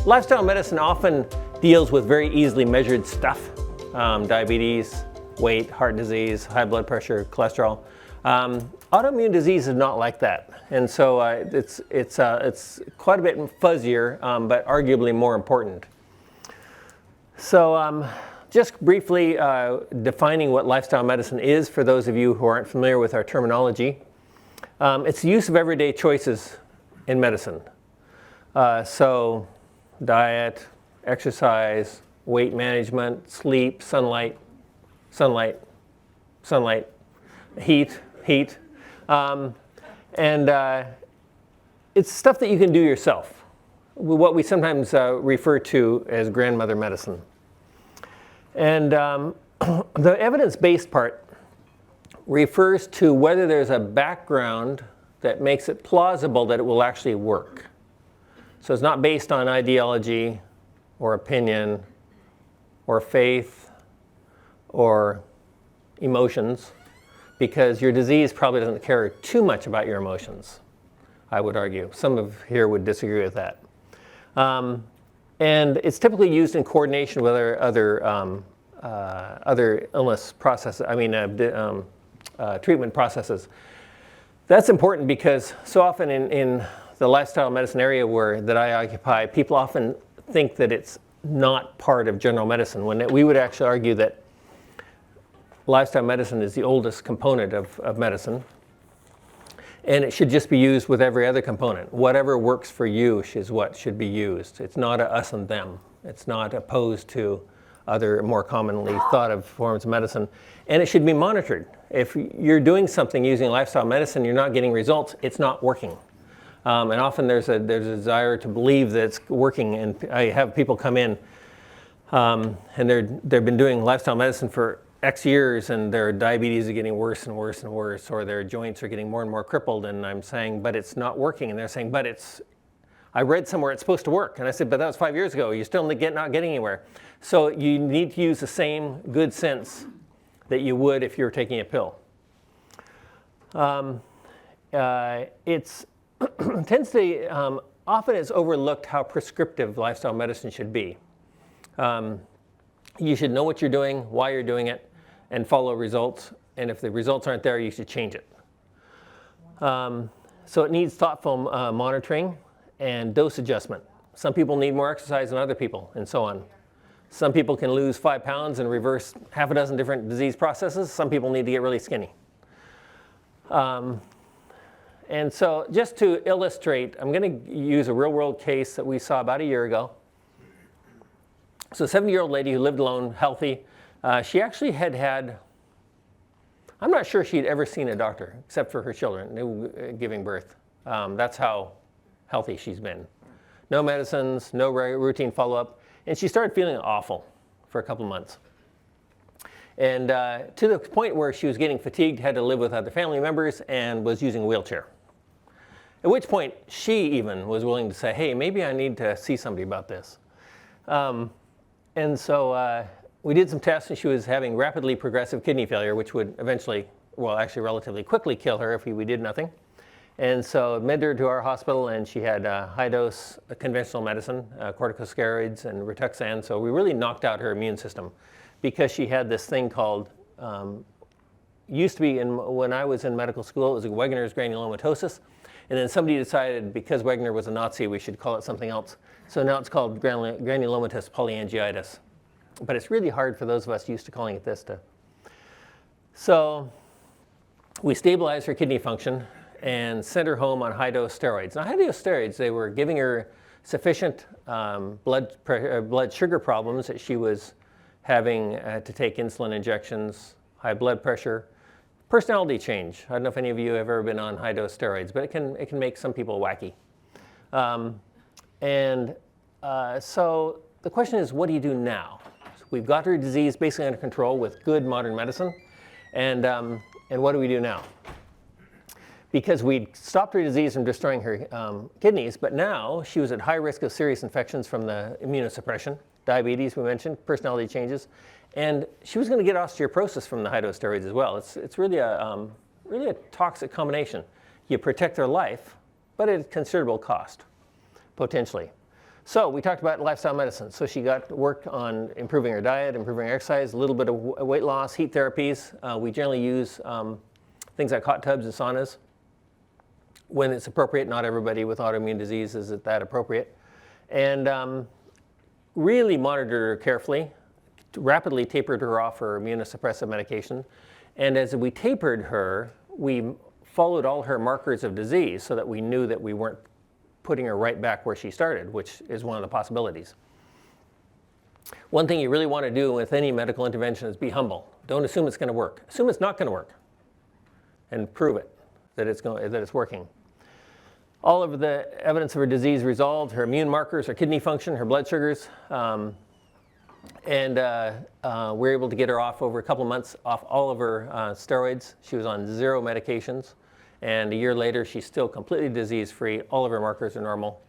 Lifestyle medicine often deals with very easily measured stuff, diabetes, weight, heart disease, high blood pressure, cholesterol. Autoimmune disease is not like that, and so it's quite a bit fuzzier, but arguably more important. So just briefly defining what lifestyle medicine is for those of you who aren't familiar with our terminology. It's the use of everyday choices in medicine. So diet, exercise, weight management, sleep, sunlight, heat. It's stuff that you can do yourself, what we sometimes refer to as grandmother medicine. And the evidence-based part refers to whether there's a background that makes it plausible that it will actually work. So it's not based on ideology or opinion or faith or emotions, because your disease probably doesn't care too much about your emotions, I would argue. Some of here would disagree with that. And it's typically used in coordination with other illness processes, treatment processes. That's important because so often in the lifestyle medicine area that I occupy, people often think that it's not part of general medicine, when we would actually argue that lifestyle medicine is the oldest component of medicine, and it should just be used with every other component. Whatever works for you is what should be used. It's not a us and them. It's not opposed to other more commonly thought of forms of medicine, and it should be monitored. If you're doing something using lifestyle medicine, you're not getting results, it's not working. And often there's a desire to believe that it's working, and I have people come in and they've been doing lifestyle medicine for X years, and their diabetes is getting worse and worse and worse, or their joints are getting more and more crippled, and I'm saying, but it's not working, and they're saying, but I read somewhere it's supposed to work, and I said, but that was 5 years ago, you're still not getting anywhere. So you need to use the same good sense that you would if you were taking a pill. Often it's overlooked how prescriptive lifestyle medicine should be. You should know what you're doing, why you're doing it, and follow results. And if the results aren't there, you should change it. So it needs thoughtful monitoring and dose adjustment. Some people need more exercise than other people, and so on. Some people can lose 5 pounds and reverse half a dozen different disease processes. Some people need to get really skinny. And so just to illustrate, I'm going to use a real-world case that we saw about a year ago. So a 70-year-old lady who lived alone, healthy. She actually had, I'm not sure she'd ever seen a doctor except for her children giving birth. That's how healthy she's been. No medicines, no routine follow-up. And she started feeling awful for a couple months. And to the point where she was getting fatigued, had to live with other family members, and was using a wheelchair. At which point, she even was willing to say, hey, maybe I need to see somebody about this. And so we did some tests, and she was having rapidly progressive kidney failure, which would eventually, well, actually relatively quickly kill her if we did nothing. And so admitted her to our hospital, and she had high-dose conventional medicine, corticosteroids and Rituxan. So we really knocked out her immune system because she had this thing called, used to be, when I was in medical school, it was Wegener's granulomatosis. And then somebody decided, because Wegener was a Nazi, we should call it something else. So now it's called granulomatous polyangiitis. But it's really hard for those of us used to calling it this. So we stabilized her kidney function and sent her home on high-dose steroids. Now, high-dose steroids, they were giving her sufficient blood sugar problems that she was having to take insulin injections, high blood pressure, personality change. I don't know if any of you have ever been on high-dose steroids, but it can make some people wacky. So the question is, what do you do now? So we've got her disease basically under control with good modern medicine, and what do we do now? Because we'd stopped her disease from destroying her kidneys, but now she was at high risk of serious infections from the immunosuppression, diabetes we mentioned, personality changes, and she was going to get osteoporosis from the high-dose steroids as well. It's really a toxic combination. You protect their life, but at considerable cost, potentially. So we talked about lifestyle medicine. So she got work on improving her diet, improving her exercise, a little bit of weight loss, heat therapies. We generally use things like hot tubs and saunas when it's appropriate. Not everybody with autoimmune disease is that appropriate. And really monitored her carefully, rapidly tapered her off her immunosuppressive medication. And as we tapered her, we followed all her markers of disease so that we knew that we weren't putting her right back where she started, which is one of the possibilities. One thing you really want to do with any medical intervention is be humble. Don't assume it's going to work. Assume it's not going to work, and prove it, that it's working. All of the evidence of her disease resolved, her immune markers, her kidney function, her blood sugars, and we're able to get her off over a couple of months off all of her steroids. She was on 0 medications. And a year later, she's still completely disease-free. All of her markers are normal.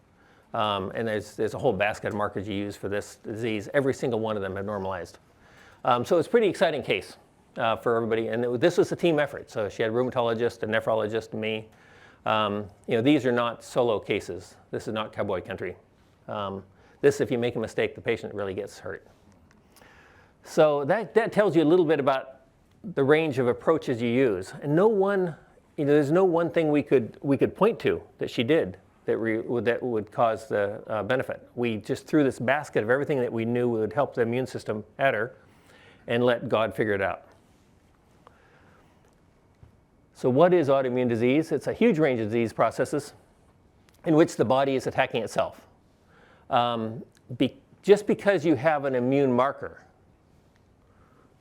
And there's a whole basket of markers you use for this disease. Every single one of them have normalized. So it's a pretty exciting case for everybody. And this was a team effort. So she had a rheumatologist, a nephrologist, and me. These are not solo cases. This is not cowboy country. This, if you make a mistake, the patient really gets hurt. So that tells you a little bit about the range of approaches you use. And there's no one thing we could point to that she did that would cause the benefit. We just threw this basket of everything that we knew would help the immune system at her and let God figure it out. So what is autoimmune disease? It's a huge range of disease processes in which the body is attacking itself. Just because you have an immune marker,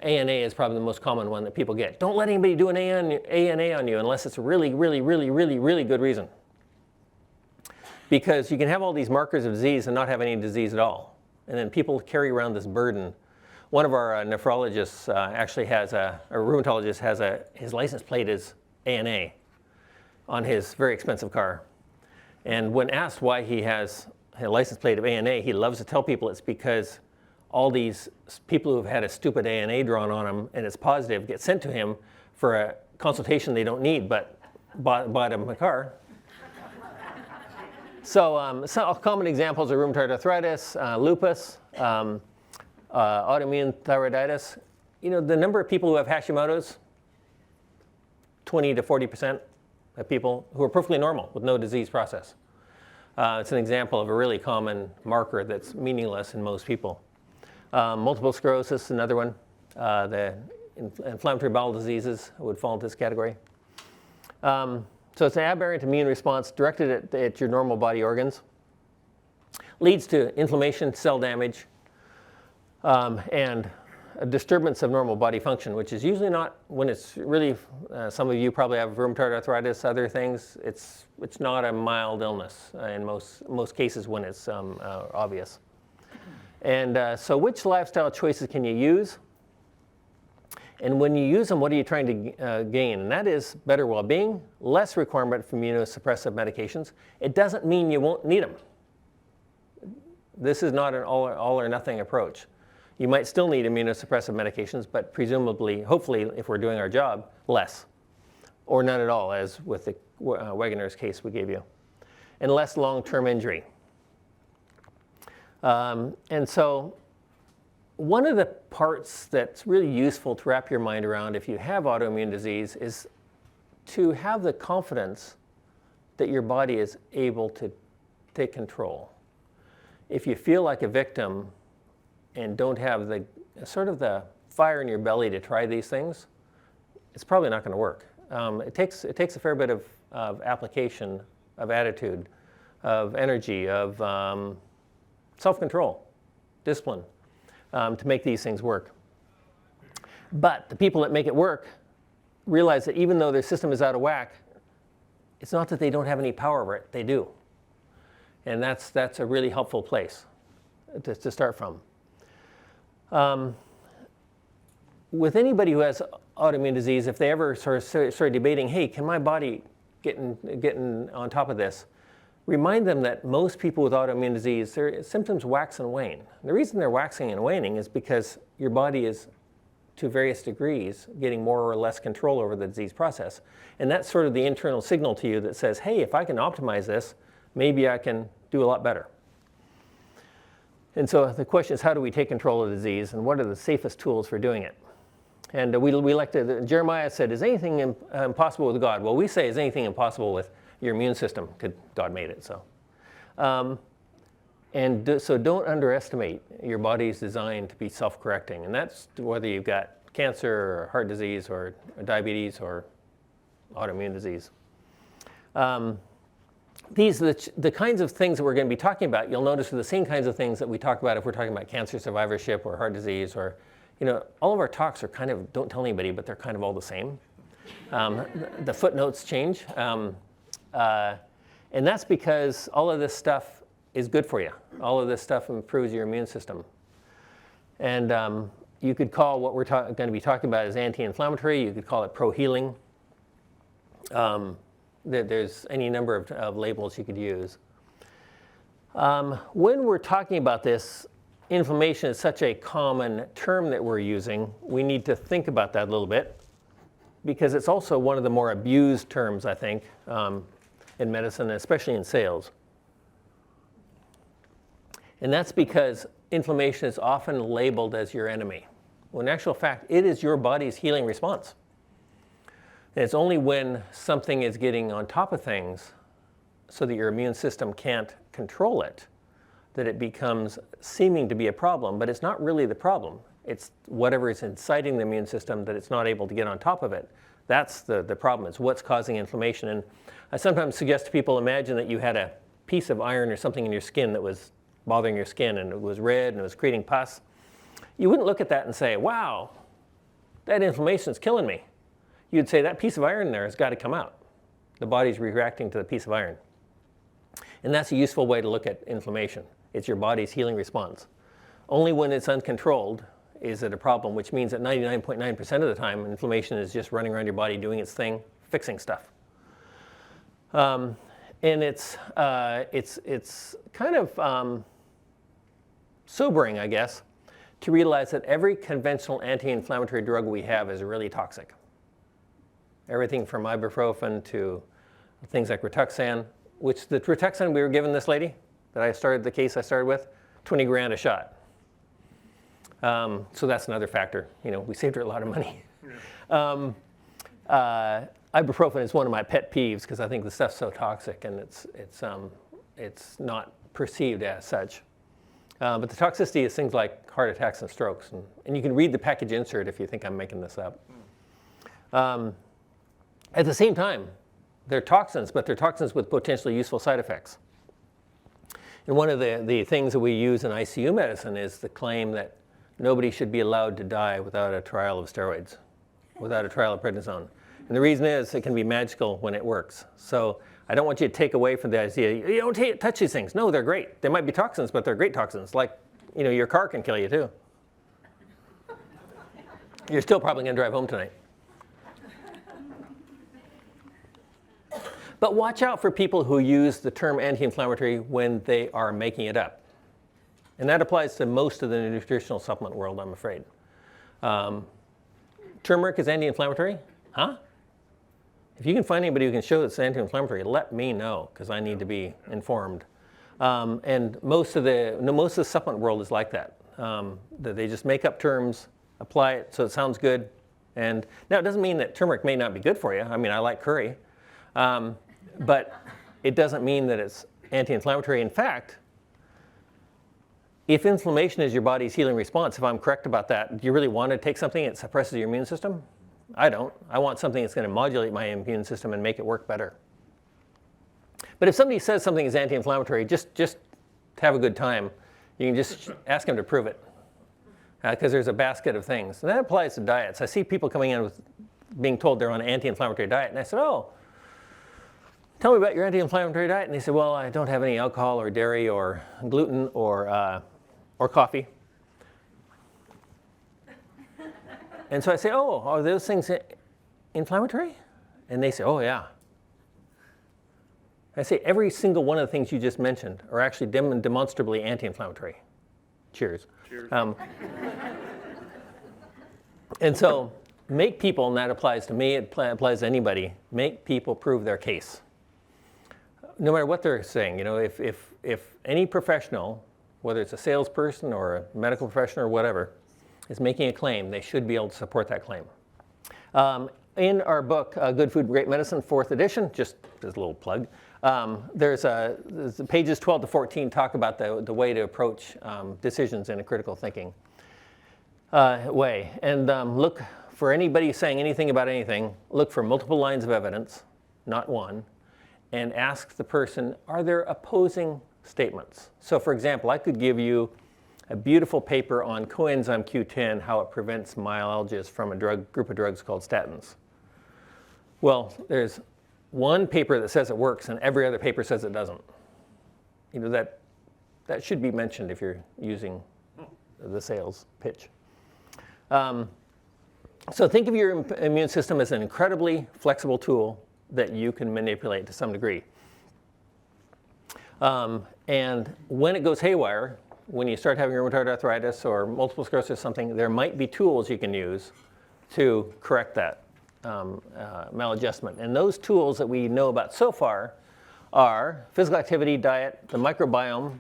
ANA is probably the most common one that people get. Don't let anybody do an ANA on you unless it's a really, really, really, really, really good reason. Because you can have all these markers of disease and not have any disease at all. And then people carry around this burden. One of our nephrologists actually has a rheumatologist has his license plate is ANA on his very expensive car. And when asked why he has a license plate of ANA, he loves to tell people it's because all these people who have had a stupid ANA drawn on them and it's positive get sent to him for a consultation they don't need, but bought him a car. So some common examples are rheumatoid arthritis, lupus, autoimmune thyroiditis. The number of people who have Hashimoto's, 20 to 40% of people who are perfectly normal with no disease process. It's an example of a really common marker that's meaningless in most people. Multiple sclerosis, another one. The inflammatory bowel diseases would fall into this category. So it's an aberrant immune response directed at your normal body organs. Leads to inflammation, cell damage, and a disturbance of normal body function, which is usually not when it's really, some of you probably have rheumatoid arthritis, other things. It's not a mild illness in most cases when it's obvious. And so which lifestyle choices can you use? And when you use them, what are you trying to gain? And that is better well-being, less requirement for immunosuppressive medications. It doesn't mean you won't need them. This is not an all or nothing approach. You might still need immunosuppressive medications, but presumably, hopefully, if we're doing our job, less. Or none at all, as with the Wegener's case we gave you. And less long-term injury. And so one of the parts that's really useful to wrap your mind around if you have autoimmune disease is to have the confidence that your body is able to take control. If you feel like a victim and don't have the the fire in your belly to try these things, it's probably not going to work. It takes a fair bit of application, of attitude, of energy, of self-control, discipline, to make these things work. But the people that make it work realize that even though their system is out of whack, it's not that they don't have any power over it, they do. And that's a really helpful place to start from. With anybody who has autoimmune disease, if they ever start debating, hey, can my body getting on top of this? Remind them that most people with autoimmune disease, their symptoms wax and wane. The reason they're waxing and waning is because your body is to various degrees, getting more or less control over the disease process. And that's sort of the internal signal to you that says, hey, if I can optimize this, maybe I can do a lot better. And so the question is, how do we take control of the disease, and what are the safest tools for doing it? And we like to, Jeremiah said, is anything impossible with God? Well, we say, is anything impossible with your immune system? Because God made it, so. So don't underestimate your body's designed to be self-correcting. And that's whether you've got cancer or heart disease or diabetes or autoimmune disease. These are the kinds of things that we're going to be talking about. You'll notice are the same kinds of things that we talk about if we're talking about cancer survivorship or heart disease, or, all of our talks are kind of, don't tell anybody, but they're kind of all the same. The footnotes change. And that's because all of this stuff is good for you. All of this stuff improves your immune system. And you could call what we're going to be talking about as anti-inflammatory. You could call it pro-healing. There's any number of labels you could use. When we're talking about this, inflammation is such a common term that we're using, we need to think about that a little bit, because it's also one of the more abused terms, I think, in medicine, especially in sales. And that's because inflammation is often labeled as your enemy, when in actual fact, it is your body's healing response. And it's only when something is getting on top of things so that your immune system can't control it that it becomes seeming to be a problem, but it's not really the problem. It's whatever is inciting the immune system that it's not able to get on top of it. That's the problem. It's what's causing inflammation. And I sometimes suggest to people, imagine that you had a piece of iron or something in your skin that was bothering your skin, and it was red and it was creating pus. You wouldn't look at that and say, wow, that inflammation is killing me. You'd say that piece of iron there has got to come out. The body's reacting to the piece of iron. And that's a useful way to look at inflammation. It's your body's healing response. Only when it's uncontrolled is it a problem, which means that 99.9% of the time, inflammation is just running around your body doing its thing, fixing stuff. And it's kind of sobering, I guess, to realize that every conventional anti-inflammatory drug we have is really toxic. Everything from ibuprofen to things like Rituxan, which the Rituxan we were given this lady that I started the case I started with, 20 grand a shot. So that's another factor. We saved her a lot of money. Ibuprofen is one of my pet peeves because I think the stuff's so toxic and it's not perceived as such. But the toxicity is things like heart attacks and strokes. And you can read the package insert if you think I'm making this up. At the same time, they're toxins, but they're toxins with potentially useful side effects. And one of the things that we use in ICU medicine is the claim that nobody should be allowed to die without a trial of steroids, without a trial of prednisone. And the reason is it can be magical when it works. So I don't want you to take away from the idea, you don't touch these things. No, they're great. They might be toxins, but they're great toxins. Like, your car can kill you too. You're still probably going to drive home tonight. But watch out for people who use the term anti-inflammatory when they are making it up. And that applies to most of the nutritional supplement world, I'm afraid. Turmeric is anti-inflammatory? Huh? If you can find anybody who can show it's anti-inflammatory, let me know, because I need to be informed. And most of the supplement world is like that. That they just make up terms, apply it so it sounds good. And now it doesn't mean that turmeric may not be good for you. I mean, I like curry. But it doesn't mean that it's anti-inflammatory. In fact, if inflammation is your body's healing response, if I'm correct about that, do you really want to take something that suppresses your immune system? I don't. I want something that's going to modulate my immune system and make it work better. But if somebody says something is anti-inflammatory, just to have a good time, you can just ask them to prove it. Because there's a basket of things. And that applies to diets. I see people coming in with being told they're on an anti-inflammatory diet. And I said, oh, tell me about your anti-inflammatory diet. And they said, well, I don't have any alcohol or dairy or gluten or coffee. And so I say, oh, are those things inflammatory? And they say, oh, yeah. I say, every single one of the things you just mentioned are actually demonstrably anti-inflammatory. Cheers. Cheers. And so make people, and that applies to me, it applies to anybody, make people prove their case. No matter what they're saying, if any professional, whether it's a salesperson or a medical professional or whatever, is making a claim, they should be able to support that claim. In our book, Good Food, Great Medicine, 4th edition, just as a little plug, there's pages 12 to 14 talk about the way to approach decisions in a critical thinking way. And look for anybody saying anything about anything, look for multiple lines of evidence, not one, and ask the person, are there opposing statements? So for example, I could give you a beautiful paper on coenzyme Q10, how it prevents myalgias from a group of drugs called statins. Well, there's one paper that says it works and every other paper says it doesn't. That should be mentioned if you're using the sales pitch. So think of your immune system as an incredibly flexible tool that you can manipulate to some degree. And when it goes haywire, when you start having rheumatoid arthritis or multiple sclerosis or something, there might be tools you can use to correct that maladjustment. And those tools that we know about so far are physical activity, diet, the microbiome,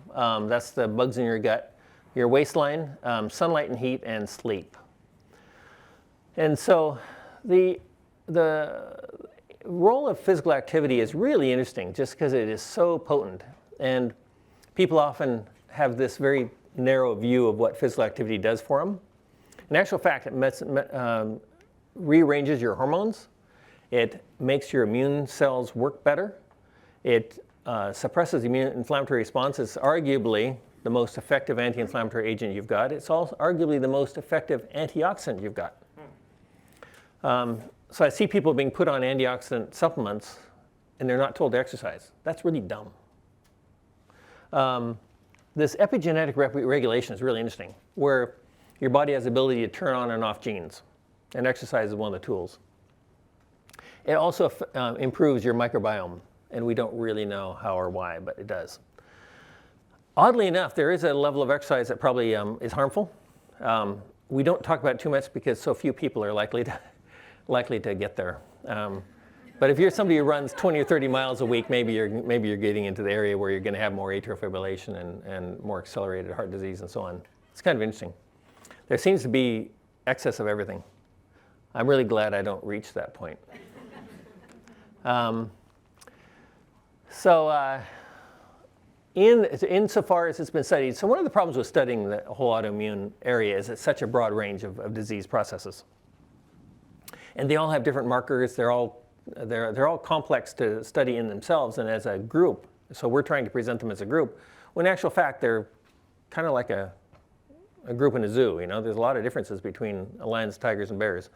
that's the bugs in your gut, your waistline, sunlight and heat, and sleep. And so the role of physical activity is really interesting just because it is so potent. And people often have this very narrow view of what physical activity does for them. In actual fact, it rearranges your hormones. It makes your immune cells work better. It suppresses the immune inflammatory response. It's arguably the most effective anti-inflammatory agent you've got. It's also arguably the most effective antioxidant you've got. So I see people being put on antioxidant supplements and they're not told to exercise. That's really dumb. This epigenetic regulation is really interesting, where your body has the ability to turn on and off genes, and exercise is one of the tools. It also improves your microbiome, and we don't really know how or why, but it does. Oddly enough, there is a level of exercise that probably is harmful. We don't talk about it too much because so few people are likely to get there. But if you're somebody who runs 20 or 30 miles a week, maybe you're getting into the area where you're going to have more atrial fibrillation and more accelerated heart disease and so on. It's kind of interesting. There seems to be excess of everything. I'm really glad I don't reach that point. Insofar as it's been studied, so one of the problems with studying the whole autoimmune area is it's such a broad range of disease processes. And they all have different markers. They're all complex to study in themselves and as a group. So we're trying to present them as a group, when in actual fact they're kind of like a group in a zoo. There's a lot of differences between lions, tigers, and bears.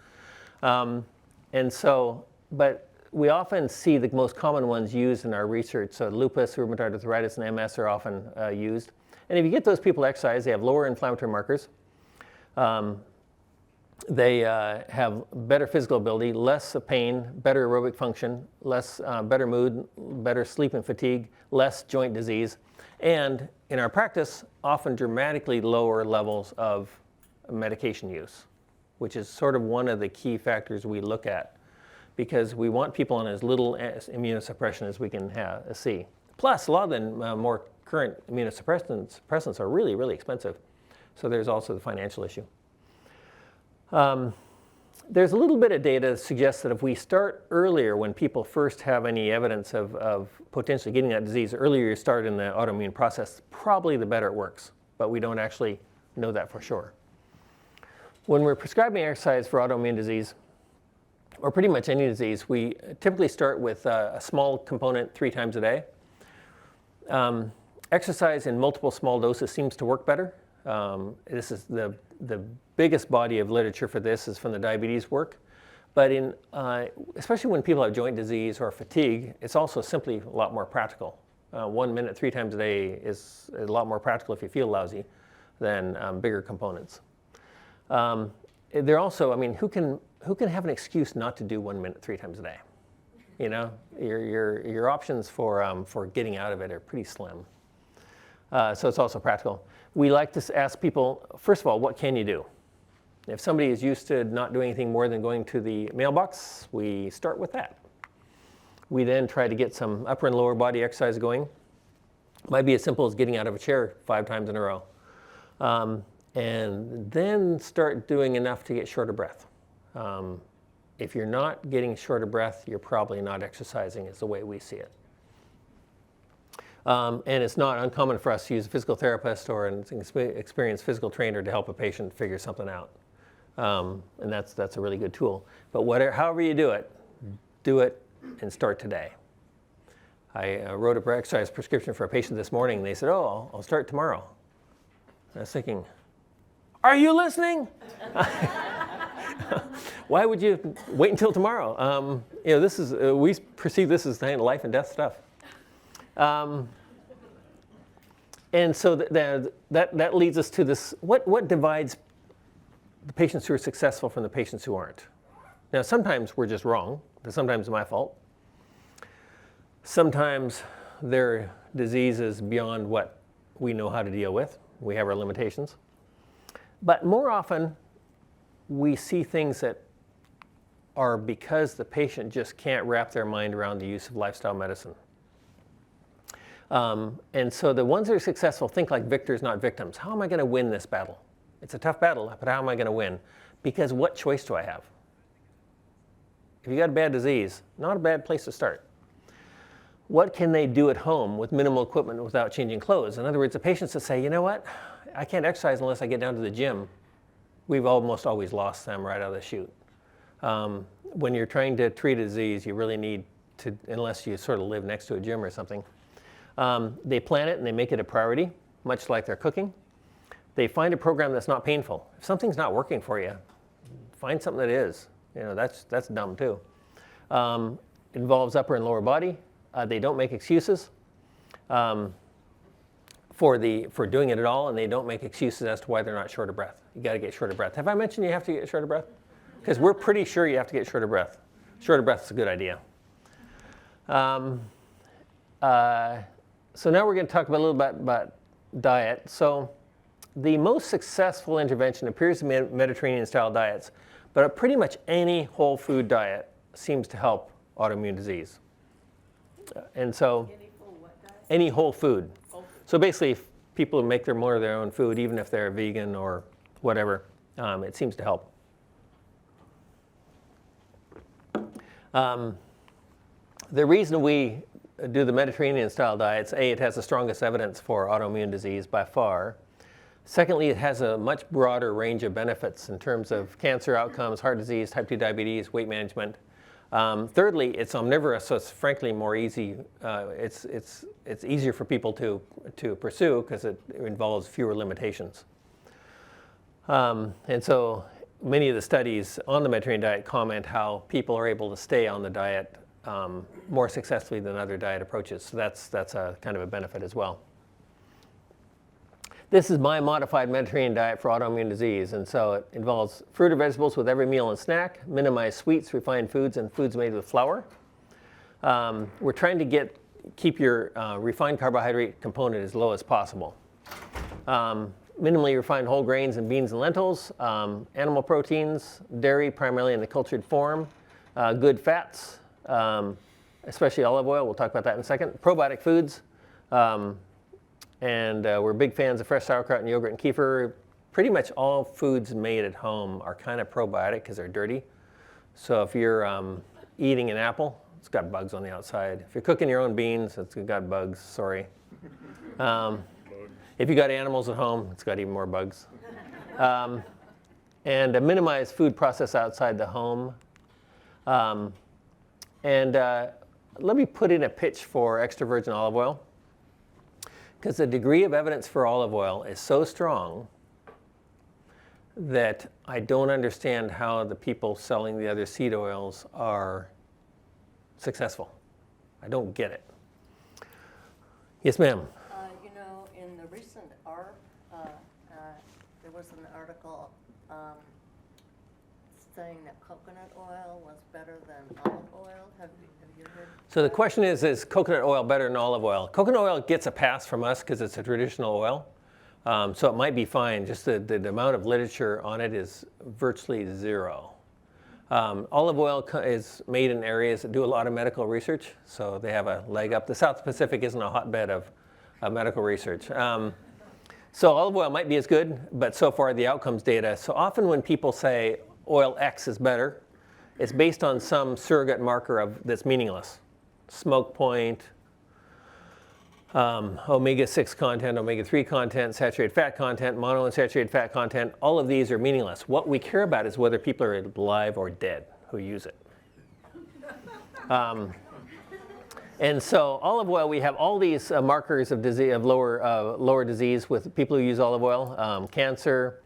But we often see the most common ones used in our research. So lupus, rheumatoid arthritis, and MS are often used. And if you get those people to exercise, they have lower inflammatory markers. They have better physical ability, less pain, better aerobic function, better mood, better sleep and fatigue, less joint disease, and in our practice, often dramatically lower levels of medication use, which is sort of one of the key factors we look at, because we want people on as little immunosuppression as we can see. Plus, a lot of the more current immunosuppressants are really, really expensive. So there's also the financial issue. There's a little bit of data that suggests that if we start earlier, when people first have any evidence of potentially getting that disease, earlier you start in the autoimmune process, probably the better it works. But we don't actually know that for sure. When we're prescribing exercise for autoimmune disease, or pretty much any disease, we typically start with a small component 3 times a day. Exercise in multiple small doses seems to work better. This is the biggest body of literature for this is from the diabetes work. But especially when people have joint disease or fatigue, it's also simply a lot more practical. 1 minute 3 times a day is a lot more practical if you feel lousy than bigger components. They're also, who can have an excuse not to do 1 minute 3 times a day? Your options for getting out of it are pretty slim. So it's also practical. We like to ask people, first of all, what can you do? If somebody is used to not doing anything more than going to the mailbox, we start with that. We then try to get some upper and lower body exercise going. It might be as simple as getting out of a chair 5 times in a row. And then start doing enough to get short of breath. If you're not getting short of breath, you're probably not exercising, is the way we see it. And it's not uncommon for us to use a physical therapist or an experienced physical trainer to help a patient figure something out. And that's a really good tool. But however you do it and start today. I wrote an exercise prescription for a patient this morning, and they said, oh, I'll start tomorrow. And I was thinking, are you listening? Why would you wait until tomorrow? This is we perceive this as kind of life and death stuff. And so that leads us to this, what divides the patients who are successful from the patients who aren't? Now, sometimes we're just wrong. Sometimes it's my fault. Sometimes their disease is beyond what we know how to deal with. We have our limitations. But more often, we see things that are because the patient just can't wrap their mind around the use of lifestyle medicine. And so the ones that are successful think like victors, not victims. How am I going to win this battle? It's a tough battle, but how am I going to win? Because what choice do I have? If you got a bad disease, not a bad place to start. What can they do at home with minimal equipment without changing clothes? In other words, the patients that say, you know what, I can't exercise unless I get down to the gym, we've almost always lost them right out of the chute. When you're trying to treat a disease, you really need to, unless you sort of live next to a gym or something. They plan it and they make it a priority, much like they're cooking. They find a program that's not painful. If something's not working for you, find something that is. That's dumb too. Involves upper and lower body. They don't make excuses for doing it at all, and they don't make excuses as to why they're not short of breath. You got to get short of breath. Have I mentioned you have to get short of breath? Because we're pretty sure you have to get short of breath. Short of breath is a good idea. So now we're going to talk a little bit about diet. So the most successful intervention appears to be Mediterranean-style diets, but pretty much any whole food diet seems to help autoimmune disease. And so any whole food. So basically, if people make more of their own food, even if they're vegan or whatever, it seems to help. The reason we do the Mediterranean-style diets, A, it has the strongest evidence for autoimmune disease by far. Secondly, it has a much broader range of benefits in terms of cancer outcomes, heart disease, type 2 diabetes, weight management. Thirdly, it's omnivorous, so it's frankly more easy. It's easier for people to pursue because it involves fewer limitations. And so many of the studies on the Mediterranean diet comment how people are able to stay on the diet more successfully than other diet approaches. So that's a kind of a benefit as well. This is my modified Mediterranean diet for autoimmune disease, and so it involves fruit or vegetables with every meal and snack, minimize sweets, refined foods, and foods made with flour. We're trying to keep your refined carbohydrate component as low as possible. Minimally refined whole grains and beans and lentils, animal proteins, dairy primarily in the cultured form, good fats, especially olive oil. We'll talk about that in a second. Probiotic foods. And we're big fans of fresh sauerkraut and yogurt and kefir. Pretty much all foods made at home are kind of probiotic because they're dirty. So if you're eating an apple, it's got bugs on the outside. If you're cooking your own beans, it's got bugs, sorry. If you got animals at home, it's got even more bugs. And minimize food processed outside the home. Let me put in a pitch for extra virgin olive oil. Because the degree of evidence for olive oil is so strong that I don't understand how the people selling the other seed oils are successful. I don't get it. Yes, ma'am. In the recent ARP, there was an article saying that coconut oil was better than olive oil. Have you heard? So the question is coconut oil better than olive oil? Coconut oil gets a pass from us because it's a traditional oil. So it might be fine. Just the amount of literature on it is virtually zero. Olive oil is made in areas that do a lot of medical research, so they have a leg up. The South Pacific isn't a hotbed of medical research. So olive oil might be as good, but so far the outcomes data. So often when people say oil X is better, it's based on some surrogate marker that's meaningless. Smoke point, omega-6 content, omega-3 content, saturated fat content, monounsaturated fat content. All of these are meaningless. What we care about is whether people are alive or dead who use it. And so olive oil, we have all these markers of disease, of lower disease with people who use olive oil: cancer,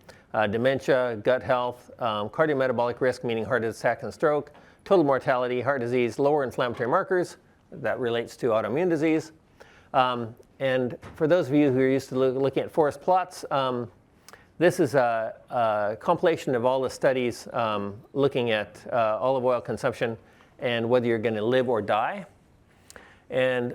dementia, gut health, cardiometabolic risk, meaning heart attack and stroke, total mortality, heart disease, lower inflammatory markers. That relates to autoimmune disease. And for those of you who are used to looking at forest plots, this is a compilation of all the studies looking at olive oil consumption and whether you're going to live or die. And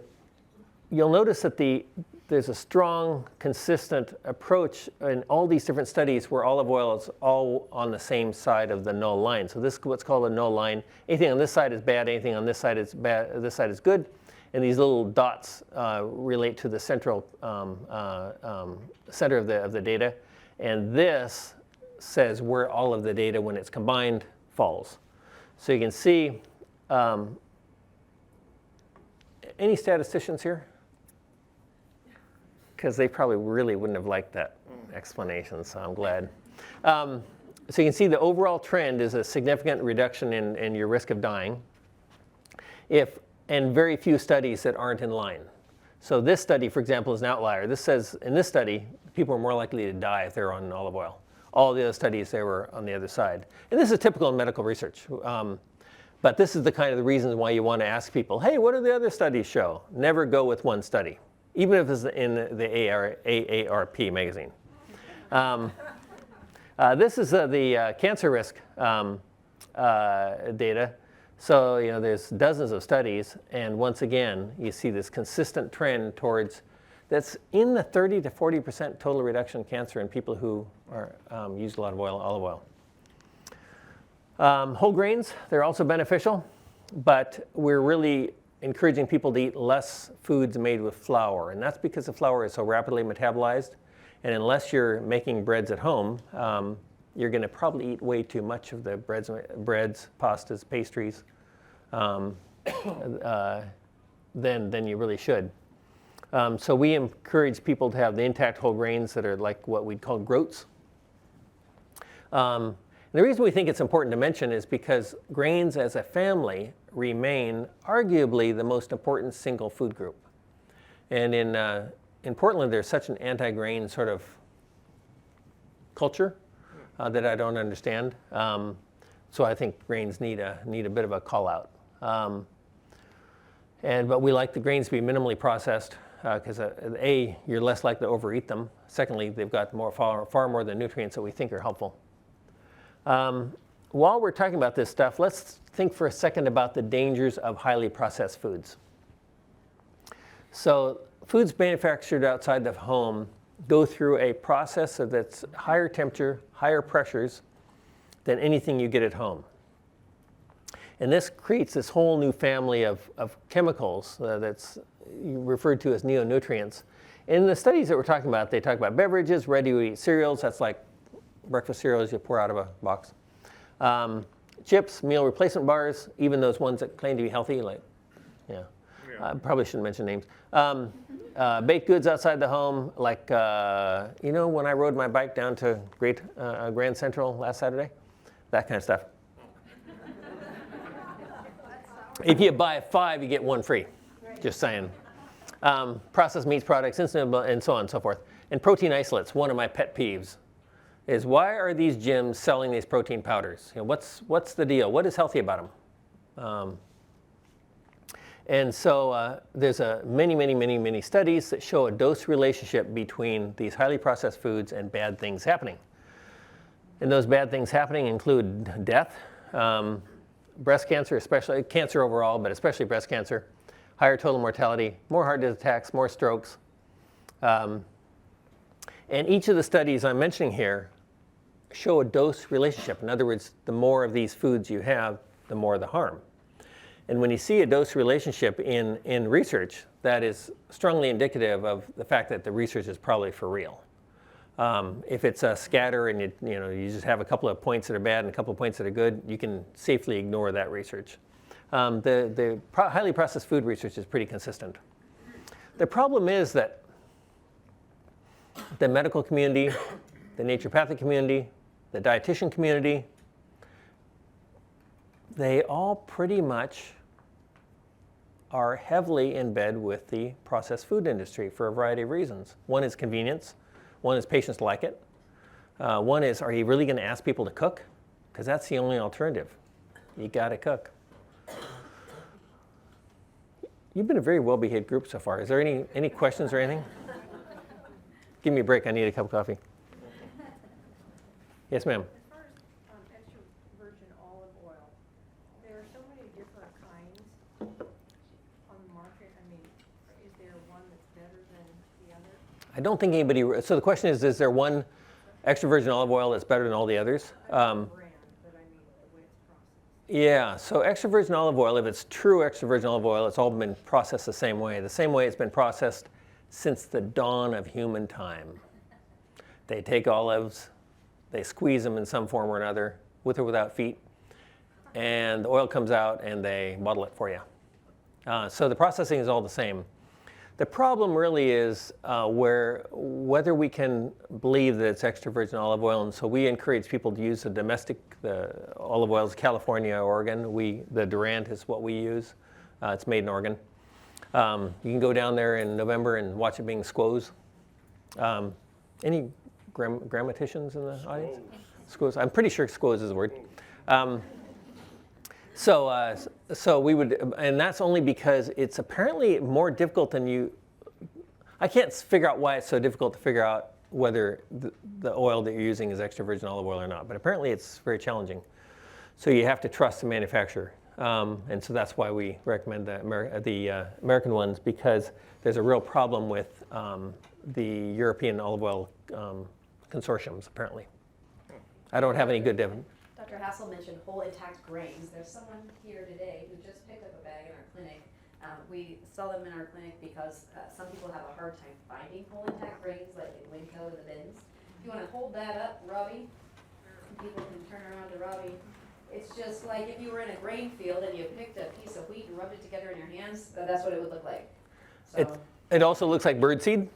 you'll notice that there's a strong, consistent approach in all these different studies where olive oil is all on the same side of the null line. So this is what's called a null line. Anything on this side is bad, anything on this side is bad, this side is good. And these little dots relate to the central center of the data. And this says where all of the data, when it's combined, falls. So you can see, any statisticians here? Because they probably really wouldn't have liked that explanation, so I'm glad. So you can see the overall trend is a significant reduction in your risk of dying, and very few studies that aren't in line. So this study, for example, is an outlier. This says, in this study, people are more likely to die if they're on olive oil. All the other studies, they were on the other side. And this is typical in medical research. But this is the kind of the reasons why you want to ask people, hey, what do the other studies show? Never go with one study, even if it's in the AARP magazine. This is the cancer risk data. So there's dozens of studies, and once again, you see this consistent trend towards that's in the 30 to 40% total reduction in cancer in people who are use a lot of olive oil. Whole grains, they're also beneficial, but we're really encouraging people to eat less foods made with flour, and that's because the flour is so rapidly metabolized, and unless you're making breads at home, you're going to probably eat way too much of the breads, pastas, pastries than you really should. So we encourage people to have the intact whole grains that are like what we'd call groats. The reason we think it's important to mention is because grains as a family remain arguably the most important single food group. And in Portland, there's such an anti-grain sort of culture that I don't understand. So I think grains need a bit of a call out. But we like the grains to be minimally processed because A, you're less likely to overeat them. Secondly, they've got far more the nutrients that we think are helpful. While we're talking about this stuff, let's think for a second about the dangers of highly processed foods. So foods manufactured outside the home go through a process that's higher temperature, higher pressures than anything you get at home. And this creates this whole new family of chemicals that's referred to as neonutrients. In the studies that we're talking about, they talk about beverages, ready-to-eat cereals. That's like breakfast cereals you pour out of a box. Chips, meal replacement bars, even those ones that claim to be healthy, like, I probably shouldn't mention names. Baked goods outside the home, like, when I rode my bike down to Grand Central last Saturday, that kind of stuff. If you buy 5, you get 1 free, just saying. Processed meats products, instant, and so on and so forth. And protein isolates, one of my pet peeves, is why are these gyms selling these protein powders? What's the deal? What is healthy about them? And so there's many studies that show a dose relationship between these highly processed foods and bad things happening. And those bad things happening include death, breast cancer, especially cancer overall, but especially breast cancer, higher total mortality, more heart attacks, more strokes. And each of the studies I'm mentioning here show a dose relationship. In other words, the more of these foods you have, the more the harm. And when you see a dose relationship in research, that is strongly indicative of the fact that the research is probably for real. If it's a scatter and you just have a couple of points that are bad and a couple of points that are good, you can safely ignore that research. The highly processed food research is pretty consistent. The problem is that the medical community, the naturopathic community, the dietitian community, they all pretty much are heavily in bed with the processed food industry for a variety of reasons. One is convenience. One is patients like it. One is, are you really going to ask people to cook? Because that's the only alternative. You got to cook. You've been a very well-behaved group so far. Is there any questions or anything? Give me a break. I need a cup of coffee. Yes, ma'am. As far as extra virgin olive oil, there are so many different kinds on the market. I mean, is there one that's better than the other? I don't think anybody. So the question is there one extra virgin olive oil that's better than all the others? I don't know the brand, but I mean the way it's processed. Yeah, so extra virgin olive oil, if it's true extra virgin olive oil, it's all been processed the same way it's been processed since the dawn of human time. They take olives, they squeeze them in some form or another, with or without feet, and the oil comes out and they bottle it for you. So the processing is all the same. The problem really is whether we can believe that it's extra virgin olive oil, and so we encourage people to use the olive oils, California, Oregon. The Durant is what we use. It's made in Oregon. You can go down there in November and watch it being squoze. Any grammaticians in the audience? Squoze. I'm pretty sure squoze is the word. So we would, and that's only because it's apparently more difficult than you. I can't figure out why it's so difficult to figure out whether the oil that you're using is extra virgin olive oil or not. But apparently it's very challenging. So you have to trust the manufacturer. And so that's why we recommend the American ones, because there's a real problem with the European olive oil consortiums, apparently. I don't have any good evidence. Dr. Hassel mentioned whole intact grains. There's someone here today who just picked up a bag in our clinic. We sell them in our clinic because some people have a hard time finding whole intact grains, like in Winco in the bins. If you want to hold that up, Robbie, people can turn around to Robbie. It's just like if you were in a grain field and you picked a piece of wheat and rubbed it together in your hands, that's what it would look like. So, it also looks like birdseed.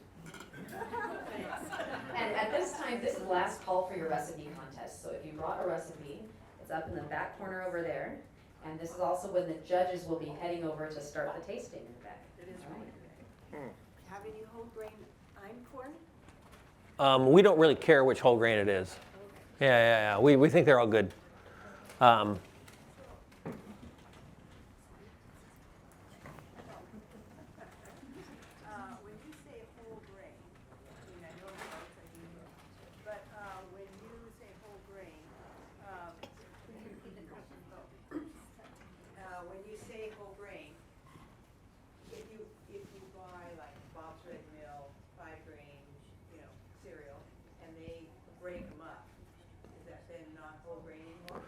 and at this time, this is the last call for your recipe contest. So if you brought a recipe, it's up in the back corner over there. And this is also when the judges will be heading over to start the tasting in the back. It is All right. really good. Have any whole grain einkorn? We don't really care which whole grain it is. Yeah. We think they're all good. When you say whole grain, I mean, I know it's like you know, but when you say whole grain, when you say whole grain, if you buy like Bob's Red Mill 5-grain, cereal, and they break them up, is that then not whole grain anymore?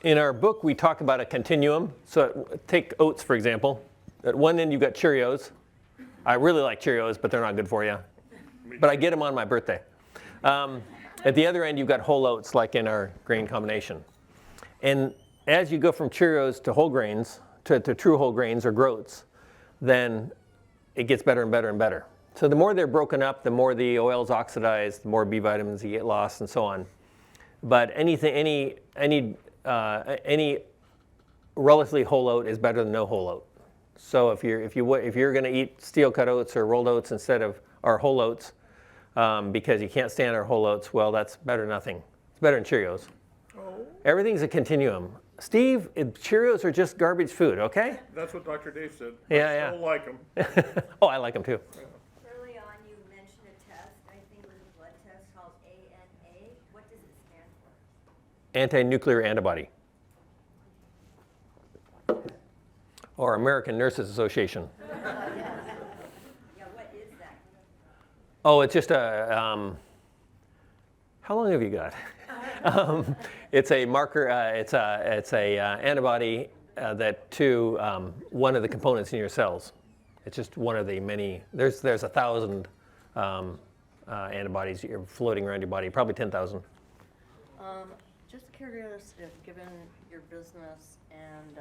In our book, we talk about a continuum. So take oats, for example. At one end, you've got Cheerios. I really like Cheerios, but they're not good for you. But I get them on my birthday. At the other end, you've got whole oats, like in our grain combination. And as you go from Cheerios to whole grains, to true whole grains or groats, then it gets better and better and better. So the more they're broken up, the more the oil's oxidized, the more B vitamins you get lost, and so on. But any relatively whole oat is better than no whole oat. So if you're going to eat steel cut oats or rolled oats instead of our whole oats, because you can't stand our whole oats, well, that's better than nothing. It's better than Cheerios. Oh, Everything's a continuum. Steve, Cheerios are just garbage food, okay? that's what Dr. Dave said. Yeah. I still like them. Oh, I like them too. Early on, you mentioned a test, I think it was a blood test called ANA. What does it stand for? Anti-nuclear antibody. Or American Nurses Association. Yeah, what is that? Oh, it's just a, how long have you got? It's a marker, it's a antibody that to one of the components in your cells. It's just one of the many, there's 1,000 antibodies floating around your body, probably 10,000. Just curious if, given your business and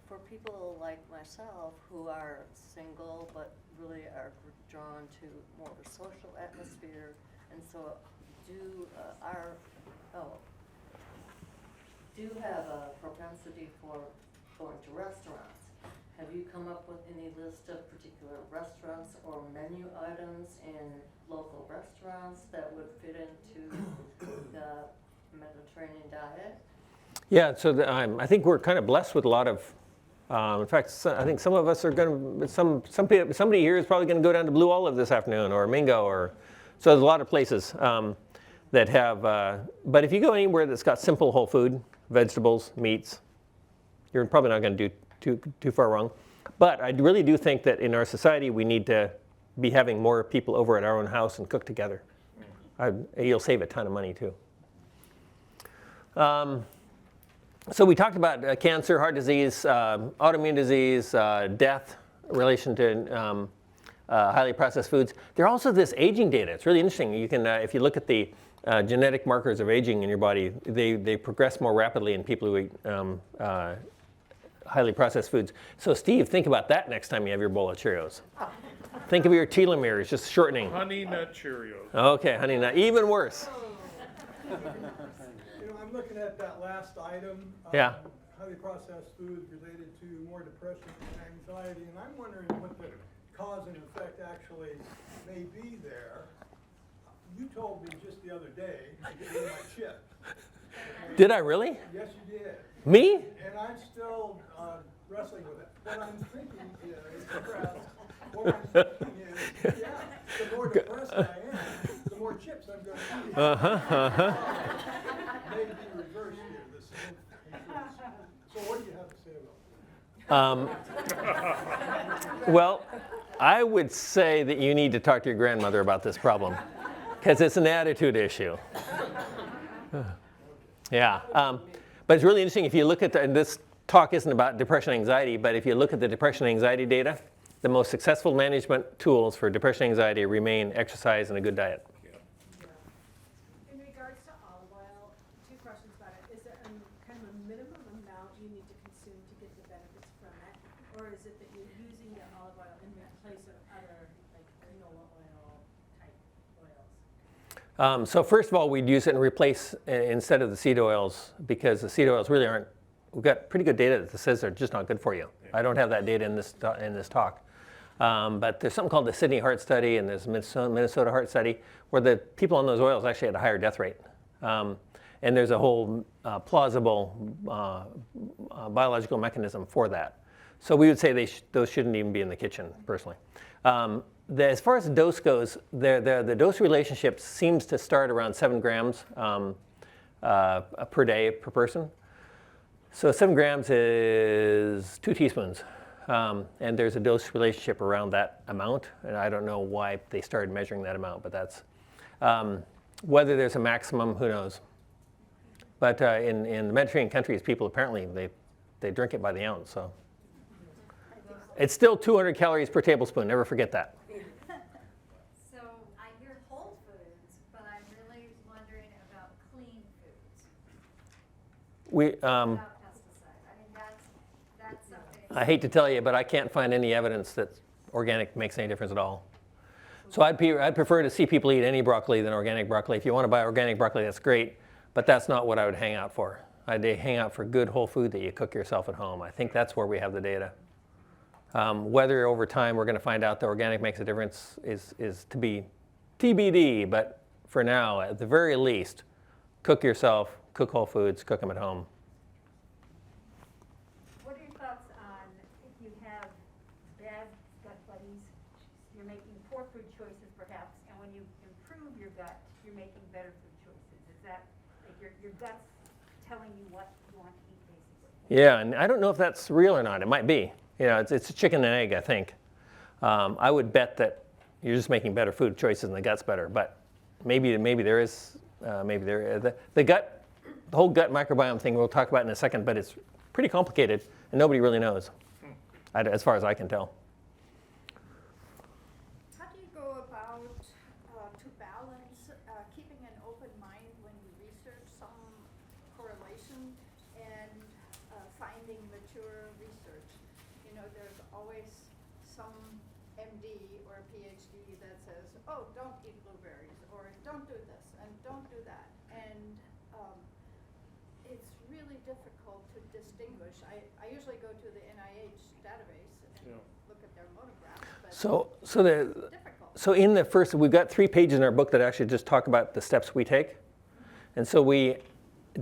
for people like myself who are single but really are drawn to more of a social atmosphere, and so do have a propensity for going to restaurants. Have you come up with any list of particular restaurants or menu items in local restaurants that would fit into the Mediterranean diet? Yeah, so I think we're kind of blessed with a lot of, in fact, I think some of us are going to, somebody here is probably going to go down to Blue Olive this afternoon or Mingo, or so there's a lot of places that have, but if you go anywhere that's got simple whole food, vegetables, meats, you're probably not going to do too far wrong. But I really do think that in our society we need to be having more people over at our own house and cook together. You'll save a ton of money too. So we talked about cancer, heart disease, autoimmune disease, death, in relation to highly processed foods. There's also this aging data. It's really interesting. You can, if you look at the genetic markers of aging in your body, they progress more rapidly in people who eat highly processed foods. So Steve, think about that next time you have your bowl of Cheerios. Think of your telomeres just shortening. Honey Nut Cheerios. Okay, honey nut, even worse. You know, I'm looking at that last item. Yeah. Highly processed foods related to more depression and anxiety, and I'm wondering what the cause and effect actually may be there. You told me just the other day to get rid of my chip. Did I really? Yes, you did. Me? And I'm still wrestling with it. What I'm thinking is, yeah, the more depressed I am, the more chips I'm going to eat. Maybe reverse here. So what do you have to say about that? Well, I would say that you need to talk to your grandmother about this problem, because it's an attitude issue. Yeah, but it's really interesting if you look at and this talk isn't about depression and anxiety, but if you look at the depression and anxiety data, the most successful management tools for depression and anxiety remain exercise and a good diet. In regards to olive oil, two questions about it. Is there kind of a minimum amount you need to consume to get the benefits from it? Or is it that you're using the olive oil in place of other, like canola oil type oils? So first of all, we'd use it and replace instead of the seed oils, because the seed oils really aren't, we've got pretty good data that says they're just not good for you. I don't have that data in this talk. But there's something called the Sydney Heart Study and there's Minnesota Heart Study where the people on those oils actually had a higher death rate. And there's a whole plausible biological mechanism for that. So we would say those shouldn't even be in the kitchen, personally. As far as the dose goes, the dose relationship seems to start around 7 grams per day per person. So 7 grams is 2 teaspoons. And there's a dose relationship around that amount. And I don't know why they started measuring that amount, but that's, whether there's a maximum, who knows. But in the Mediterranean countries, people apparently, they drink it by the ounce. So it's still 200 calories per tablespoon. Never forget that. So I hear whole foods, but I'm really wondering about clean foods without pesticides. I mean, that's something. I hate to tell you, but I can't find any evidence that organic makes any difference at all. So I'd prefer to see people eat any broccoli than organic broccoli. If you want to buy organic broccoli, that's great, but that's not what I would hang out for. I'd hang out for good whole food that you cook yourself at home. I think that's where we have the data. Whether over time we're going to find out that organic makes a difference is to be TBD, but for now, at the very least, cook yourself, cook whole foods, cook them at home. What are your thoughts on if you have bad gut buddies, you're making poor food choices perhaps, and when you improve your gut, you're making better food choices? Is that like your gut's telling you what you want to eat basically? Yeah, and I don't know if that's real or not. It might be. You know, it's a chicken and egg, I think. I would bet that You're just making better food choices and the gut's better. But maybe there is, the whole gut microbiome thing we'll talk about in a second, but it's pretty complicated and nobody really knows, as far as I can tell. How do you go about to balance keeping an open mind when you research some correlation and finding mature research? You know, there's always some MD or PhD that says, oh, don't eat blueberries, or don't do this and don't do that. And it's really difficult to distinguish. I usually go to the NIH database and look at their monographs, but it's difficult. So in the first, we've got 3 pages in our book that actually just talk about the steps we take. And so we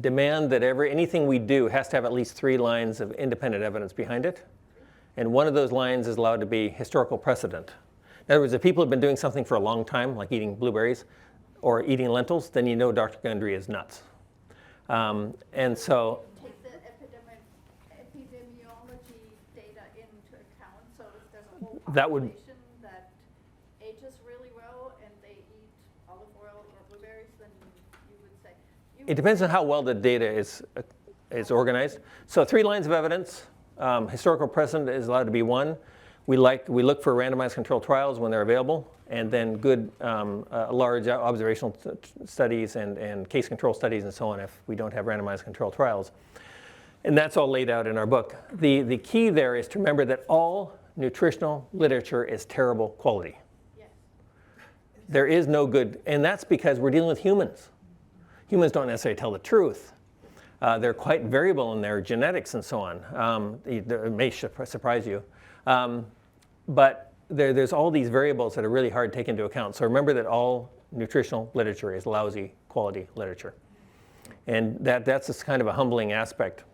demand that anything we do has to have at least 3 lines of independent evidence behind it. And one of those lines is allowed to be historical precedent. In other words, if people have been doing something for a long time, like eating blueberries or eating lentils, then you know Dr. Gundry is nuts. And so Take the epidemiology data into account, so if there's a whole That would- population that ages really well and they eat olive oil or blueberries, then you would say. it depends on how well the data is organized. So 3 lines of evidence. Historical precedent is allowed to be 1. We look for randomized controlled trials when they're available, and then good large observational studies and case control studies and so on if we don't have randomized controlled trials. And that's all laid out in our book. The key there is to remember that all nutritional literature is terrible quality. Yes. There is no good, and that's because we're dealing with humans. Humans don't necessarily tell the truth. They're quite variable in their genetics and so on. It may surprise you. But there's all these variables that are really hard to take into account. So remember that all nutritional literature is lousy quality literature. And that's this kind of a humbling aspect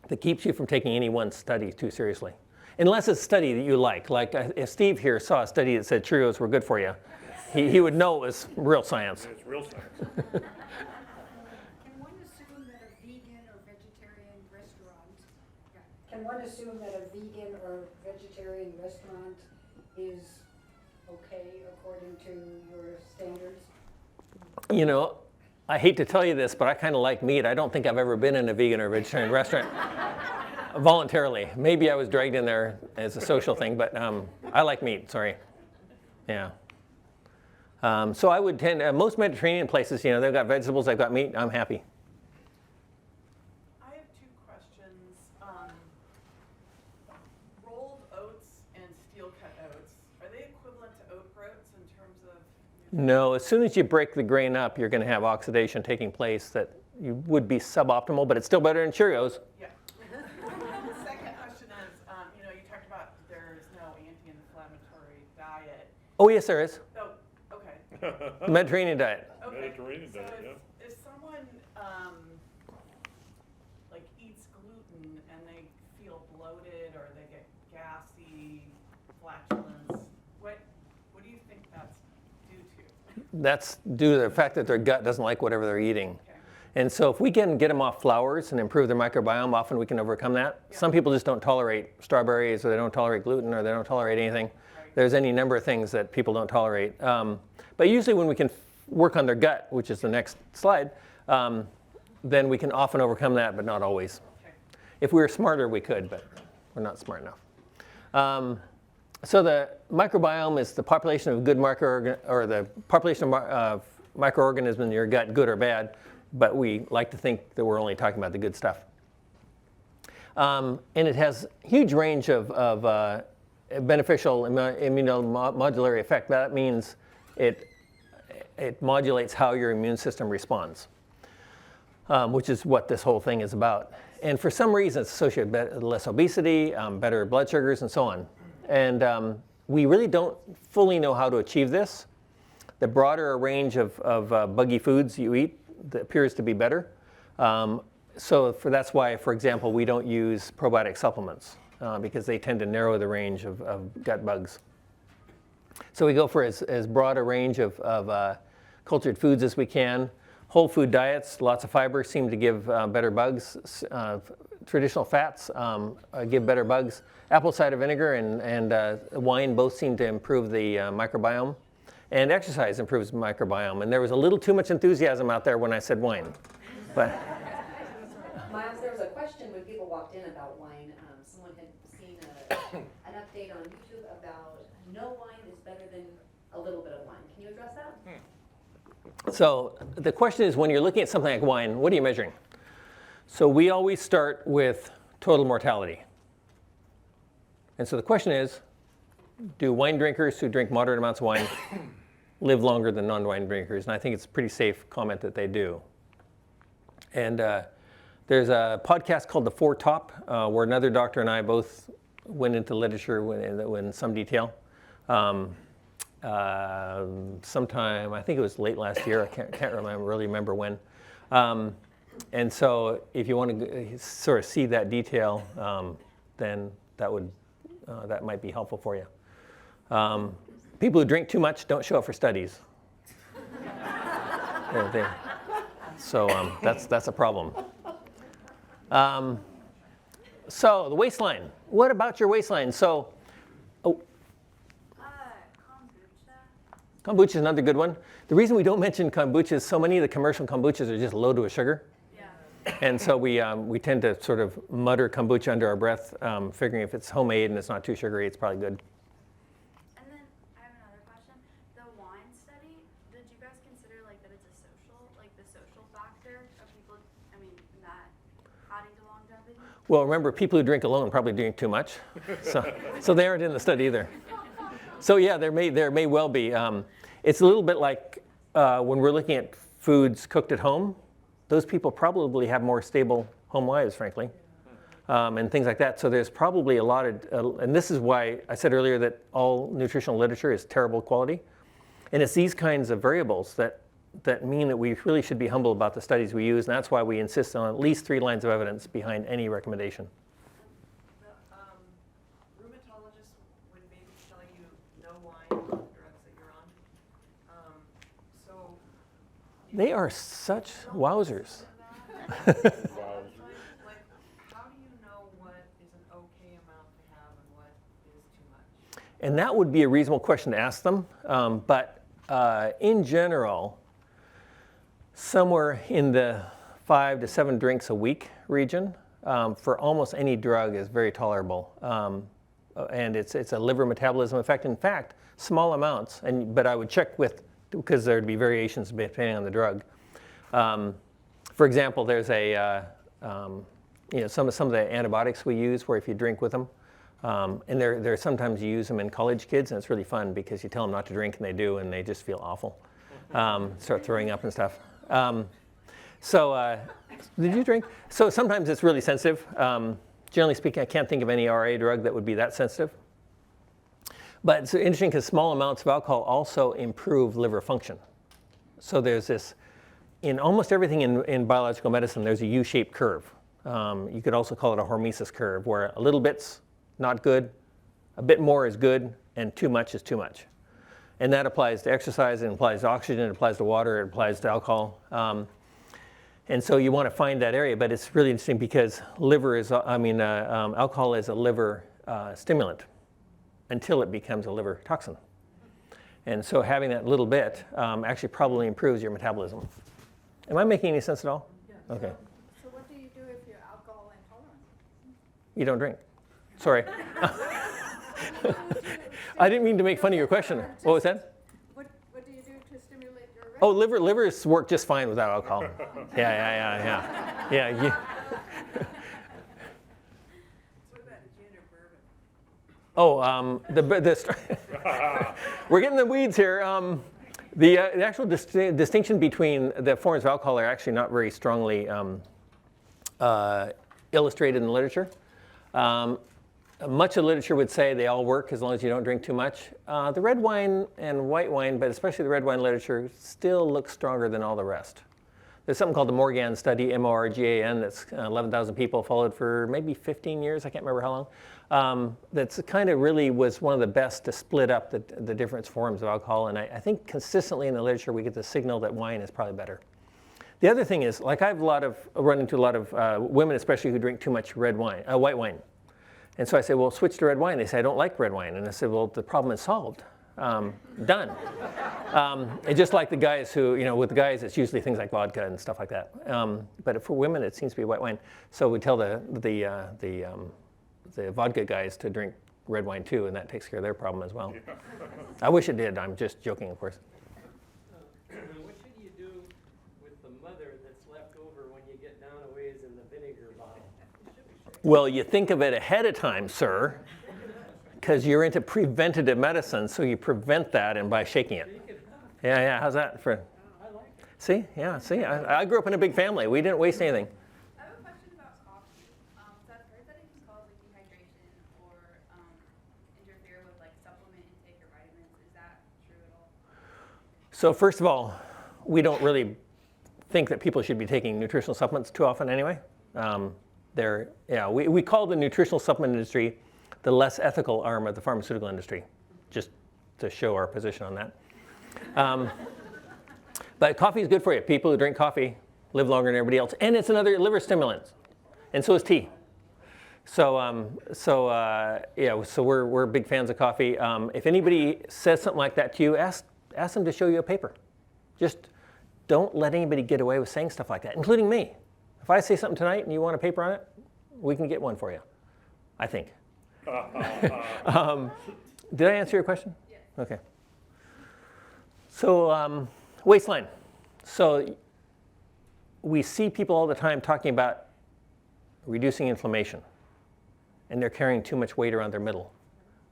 that keeps you from taking any one study too seriously. Unless it's a study that you like. Like if Steve here saw a study that said Cheerios were good for you, he would know it was real science. It's real science. Can one assume that a vegan or vegetarian restaurant is okay according to your standards? You know, I hate to tell you this, but I kind of like meat. I don't think I've ever been in a vegan or vegetarian restaurant voluntarily. Maybe I was dragged in there as a social thing, but I like meat, sorry. Yeah. So I would tend, most Mediterranean places, you know, they've got vegetables, they've got meat, I'm happy. I have 2 questions. Rolled oats and steel-cut oats, are they equivalent to oat groats in terms of? No, as soon as you break the grain up, you're going to have oxidation taking place that you would be suboptimal, but it's still better than Cheerios. Yeah. The second question is, you know, you talked about there's no anti-inflammatory diet. Oh, yes, there is. Oh, okay. Mediterranean diet. Okay. Mediterranean So diet, if someone like eats gluten and they feel bloated or they get gassy, flatulence, what do you think that's due to? That's due to the fact that their gut doesn't like whatever they're eating. Okay. And so if we can get them off flours and improve their microbiome, often we can overcome that. Yeah. Some people just don't tolerate strawberries, or they don't tolerate gluten, or they don't tolerate anything. Right. There's any number of things that people don't tolerate. But usually when we can work on their gut, which is the next slide, then we can often overcome that, but not always. Okay. If we were smarter, we could, but we're not smart enough. So the microbiome is the population of good the population of microorganisms in your gut, good or bad, but we like to think that we're only talking about the good stuff. And it has huge range of beneficial immunomodulatory effect. That means it modulates how your immune system responds, which is what this whole thing is about. And for some reason, it's associated with less obesity, better blood sugars, and so on. And we really don't fully know how to achieve this. The broader a range of buggy foods you eat, that appears to be better. That's why, for example, we don't use probiotic supplements because they tend to narrow the range of gut bugs. So we go for as broad a range of cultured foods as we can. Whole food diets, lots of fiber, seem to give better bugs. Traditional fats give better bugs. Apple cider vinegar and wine both seem to improve the microbiome. And exercise improves the microbiome. And there was a little too much enthusiasm out there when I said wine. But Miles, there was a question when people walked in about wine. Someone had seen an update on YouTube about no wine is better than a little bit of wine. Can you address that? so the question is, when you're looking at something like wine, what are you measuring? So we always start with total mortality. And so the question is, do wine drinkers who drink moderate amounts of wine live longer than non-wine drinkers? And I think it's a pretty safe comment that they do. And there's a podcast called The Four Top, where another doctor and I both went into literature in some detail. Sometime, I think it was late last year, I can't really remember when. And so if you want to sort of see that detail, then that might be helpful for you. People who drink too much don't show up for studies. So that's a problem. So the waistline. What about your waistline? So, kombucha is another good one. The reason we don't mention kombucha is so many of the commercial kombuchas are just loaded with sugar. Yeah. And so we tend to sort of mutter kombucha under our breath, figuring if it's homemade and it's not too sugary, it's probably good. And then I have another question. The wine study, did you guys consider like that it's a the social factor of people, not adding to longevity? Well, remember, people who drink alone probably drink too much, so they aren't in the study either. So yeah, there may well be. It's a little bit like when we're looking at foods cooked at home. Those people probably have more stable home lives, frankly, and things like that. So there's probably a lot of, and this is why I said earlier that all nutritional literature is terrible quality. And it's these kinds of variables that mean that we really should be humble about the studies we use, and that's why we insist on at least 3 lines of evidence behind any recommendation. The rheumatologist would maybe tell you no wine on the drugs that you're on. So They are such wowzers. like, how do you know what is an okay amount to have and what is too much? And that would be a reasonable question to ask them. But in general, somewhere in the 5 to 7 drinks a week region for almost any drug is very tolerable. And it's a liver metabolism effect. In fact, small amounts, but I would check because there'd be variations depending on the drug. For example, there's some of the antibiotics we use where if you drink with them, and there sometimes you use them in college kids, and it's really fun because you tell them not to drink and they do, and they just feel awful, start throwing up and stuff. Did you drink? So sometimes it's really sensitive. Generally speaking, I can't think of any RA drug that would be that sensitive. But it's interesting because small amounts of alcohol also improve liver function. So there's this, in almost everything in biological medicine, there's a U-shaped curve. You could also call it a hormesis curve, where a little bit's not good, a bit more is good, and too much is too much. And that applies to exercise, it applies to oxygen, it applies to water, it applies to alcohol. And so you want to find that area, but it's really interesting because alcohol is a liver stimulant until it becomes a liver toxin. And so having that little bit actually probably improves your metabolism. Am I making any sense at all? Yeah. Okay. So what do you do if you're alcohol intolerant? You don't drink. Sorry. I didn't mean to make fun of your question. What was that? What do you do to stimulate your Oh, livers work just fine without alcohol. Yeah. What about gin or bourbon? We're getting the weeds here. The actual distinction between the forms of alcohol are actually not very strongly illustrated in the literature. Much of the literature would say they all work as long as you don't drink too much. The red wine and white wine, but especially the red wine literature, still looks stronger than all the rest. There's something called the Morgan study, M-O-R-G-A-N, that's 11,000 people followed for maybe 15 years, I can't remember how long. That's kind of really was one of the best to split up the different forms of alcohol. And I think consistently in the literature we get the signal that wine is probably better. The other thing is, like I've run into a lot of women, especially who drink too much white wine. And so I say, well, switch to red wine. They say, I don't like red wine. And I said, well, the problem is solved. Done. And just like the guys who, with the guys, it's usually things like vodka and stuff like that. But for women, it seems to be white wine. So we tell the vodka guys to drink red wine too, and that takes care of their problem as well. I wish it did. I'm just joking, of course. What should you do with the mother that's left over when you get down a ways in the vinegar bottle? Well, you think of it ahead of time, sir, because you're into preventative medicine, so you prevent that and by shaking it. Yeah, how's that for? I like it. See, I grew up in a big family. We didn't waste anything. I have a question about coffee. So I've heard that it can cause like dehydration or interfere with like supplement intake or vitamins. Is that true at all? So first of all, we don't really think that people should be taking nutritional supplements too often anyway. We call the nutritional supplement industry the less ethical arm of the pharmaceutical industry, just to show our position on that. But coffee is good for you. People who drink coffee live longer than everybody else. And it's another liver stimulant. And so is tea. So we're big fans of coffee. If anybody says something like that to you, ask them to show you a paper. Just don't let anybody get away with saying stuff like that, including me. If I say something tonight and you want a paper on it, we can get one for you, I think. Did I answer your question? Yes. Okay. So waistline. So we see people all the time talking about reducing inflammation, and they're carrying too much weight around their middle.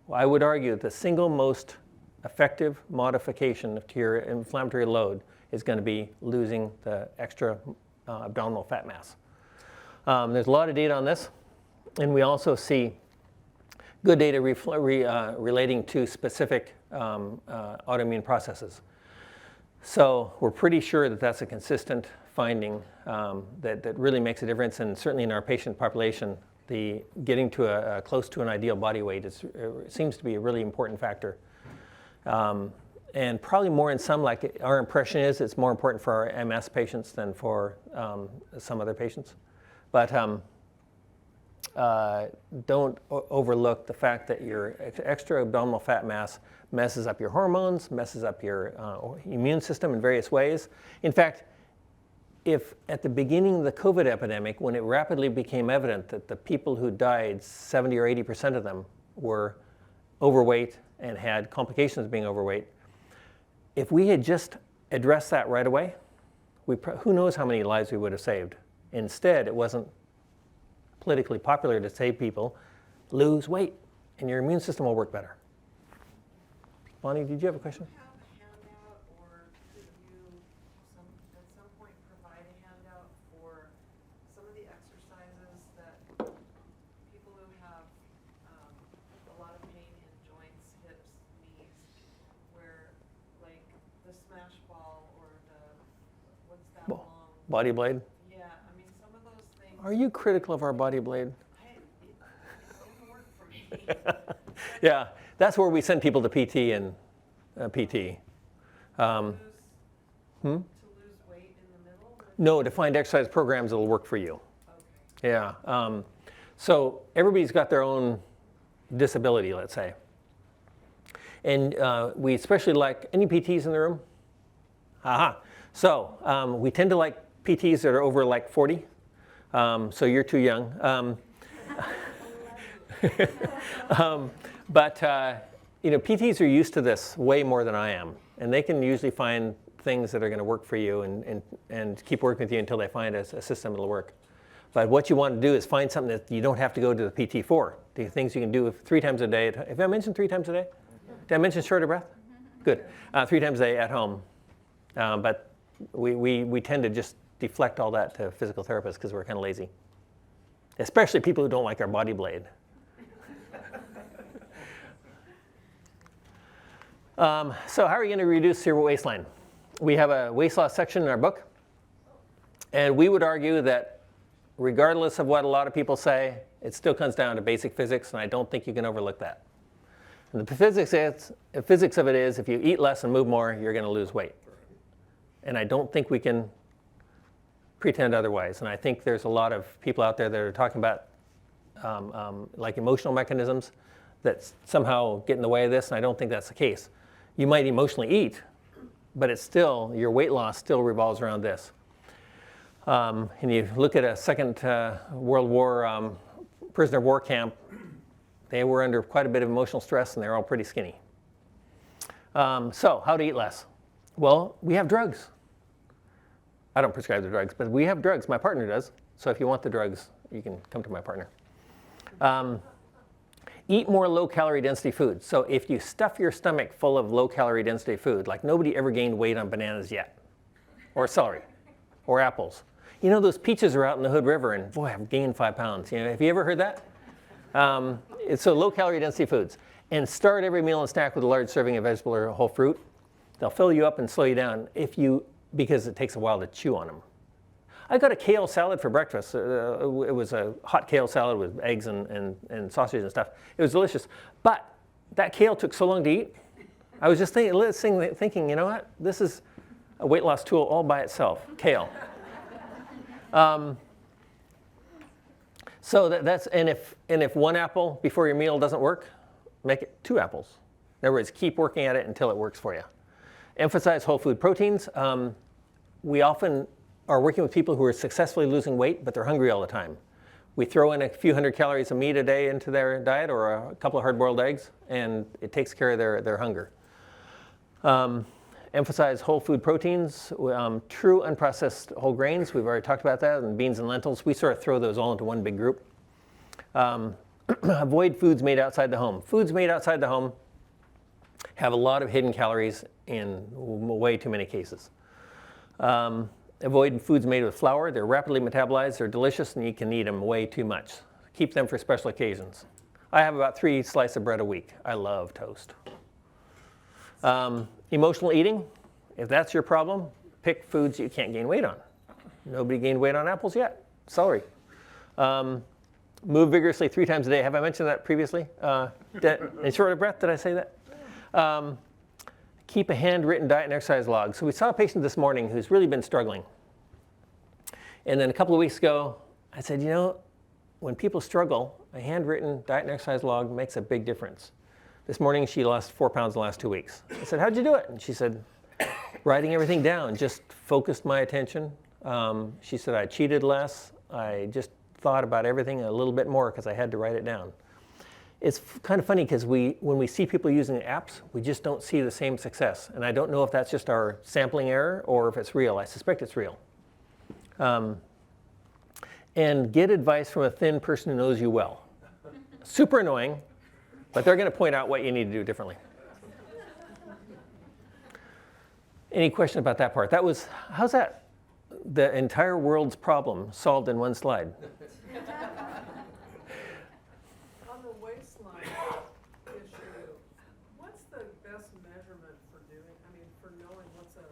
Well, I would argue that the single most effective modification to your inflammatory load is going to be losing the extra abdominal fat mass. There's a lot of data on this, and we also see good data relating to specific autoimmune processes. So we're pretty sure that that's a consistent finding that really makes a difference, and certainly in our patient population, the getting to a close to an ideal body weight seems to be a really important factor. And probably more in some, like our impression is, it's more important for our MS patients than for some other patients. But don't overlook the fact that your extra abdominal fat mass messes up your hormones, messes up your immune system in various ways. In fact, if at the beginning of the COVID epidemic, when it rapidly became evident that the people who died, 70 or 80% of them were overweight and had complications of being overweight, if we had just addressed that right away, who knows how many lives we would have saved. Instead, it wasn't politically popular to say people, lose weight and your immune system will work better. Bonnie, did you have a question? Do you have a handout, or could you at some point provide a handout for some of the exercises that people who have a lot of pain in joints, hips, knees, where like the smash ball or what's that long? Body blade? Yeah, I mean some of those things. Are you critical of our body blade? It didn't work for me. Yeah, that's where we send people to PT and PT. To lose weight in the middle? No, to find exercise programs that will work for you. Okay. Yeah. So everybody's got their own disability, let's say. And we especially like, any PTs in the room? Aha. So we tend to like PTs that are over like 40. So you're too young. But PTs are used to this way more than I am, and they can usually find things that are going to work for you and keep working with you until they find a system that'll work. But what you want to do is find something that you don't have to go to the PT for. The things you can do 3 times a day. Have I mentioned 3 times a day? Did I mention shorter breath? Good. 3 times a day at home. But we tend to just deflect all that to physical therapists because we're kind of lazy. Especially people who don't like our body blade. So how are you going to reduce your waistline? We have a waist loss section in our book. And we would argue that regardless of what a lot of people say, it still comes down to basic physics, and I don't think you can overlook that. And the physics of it is, if you eat less and move more, you're going to lose weight. And I don't think we can pretend otherwise. And I think there's a lot of people out there that are talking about like emotional mechanisms that somehow get in the way of this, and I don't think that's the case. You might emotionally eat, but it's still, your weight loss still revolves around this. And you look at a Second World War prisoner of war camp, they were under quite a bit of emotional stress and they're all pretty skinny. So how to eat less? Well, we have drugs. I don't prescribe the drugs, but we have drugs. My partner does. So if you want the drugs, you can come to my partner. Eat more low-calorie density food. So if you stuff your stomach full of low-calorie density food, like nobody ever gained weight on bananas yet, or celery, or apples. You know, those peaches are out in the Hood River, and boy, I've gained 5 pounds. You know, have you ever heard that? So low-calorie density foods. And start every meal and snack with a large serving of vegetable or whole fruit. They'll fill you up and slow you down because it takes a while to chew on them. I got a kale salad for breakfast. It was a hot kale salad with eggs and sausage and stuff. It was delicious. But that kale took so long to eat. I was just thinking, you know what? This is a weight loss tool all by itself, kale. So and if one apple before your meal doesn't work, make it 2 apples. In other words, keep working at it until it works for you. Emphasize whole food proteins. We often are working with people who are successfully losing weight, but they're hungry all the time. We throw in a few hundred calories of meat a day into their diet or a couple of hard-boiled eggs, and it takes care of their hunger. Emphasize whole food proteins, true unprocessed whole grains. We've already talked about that, and beans and lentils. We sort of throw those all into one big group. Avoid foods made outside the home. Foods made outside the home have a lot of hidden calories in way too many cases. Avoid foods made with flour. They're rapidly metabolized, they're delicious, and you can eat them way too much. Keep them for special occasions. I have about 3 slices of bread a week. I love toast. Emotional eating, if that's your problem, pick foods you can't gain weight on. Nobody gained weight on apples yet. Celery. Move vigorously 3 times a day. Have I mentioned that previously? In short of breath, did I say that? Keep a handwritten diet and exercise log. So we saw a patient this morning who's really been struggling. And then a couple of weeks ago, I said, you know, when people struggle, a handwritten diet and exercise log makes a big difference. This morning, she lost 4 pounds in the last 2 weeks. I said, how'd you do it? And she said, writing everything down just focused my attention. She said, I cheated less. I just thought about everything a little bit more because I had to write it down. It's kind of funny because when we see people using apps, we just don't see the same success. And I don't know if that's just our sampling error or if it's real. I suspect it's real. And get advice from a thin person who knows you well. Super annoying, but they're going to point out what you need to do differently. Any question about that part? How's that? The entire world's problem solved in one slide. On the waistline issue, what's the best measurement for knowing what's an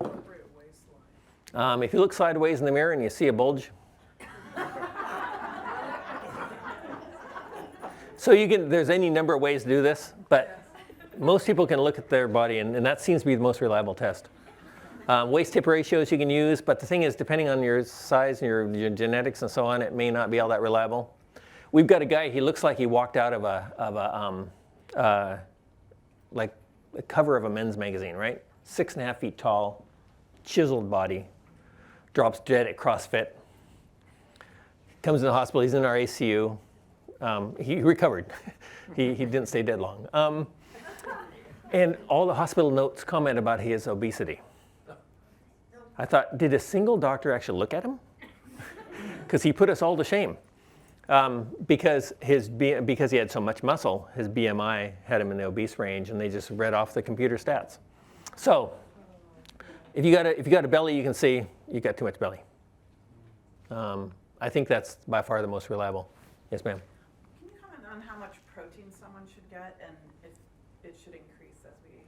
appropriate waistline? If you look sideways in the mirror and you see a bulge, so there's any number of ways to do this, but most people can look at their body, and that seems to be the most reliable test. Waist-hip ratios you can use, but the thing is, depending on your size and your genetics and so on, it may not be all that reliable. We've got a guy, he looks like he walked out of like a cover of a men's magazine, right? 6.5 feet tall, chiseled body, drops dead at CrossFit, comes in the hospital, he's in our ACU. He recovered. he didn't stay dead long. And all the hospital notes comment about his obesity. I thought, did a single doctor actually look at him? Because he put us all to shame. Because he had so much muscle, his BMI had him in the obese range, and they just read off the computer stats. So, if you got a belly, you can see you got too much belly. I think that's by far the most reliable. Yes, ma'am. Can you comment on how much protein someone should get and if it should increase as we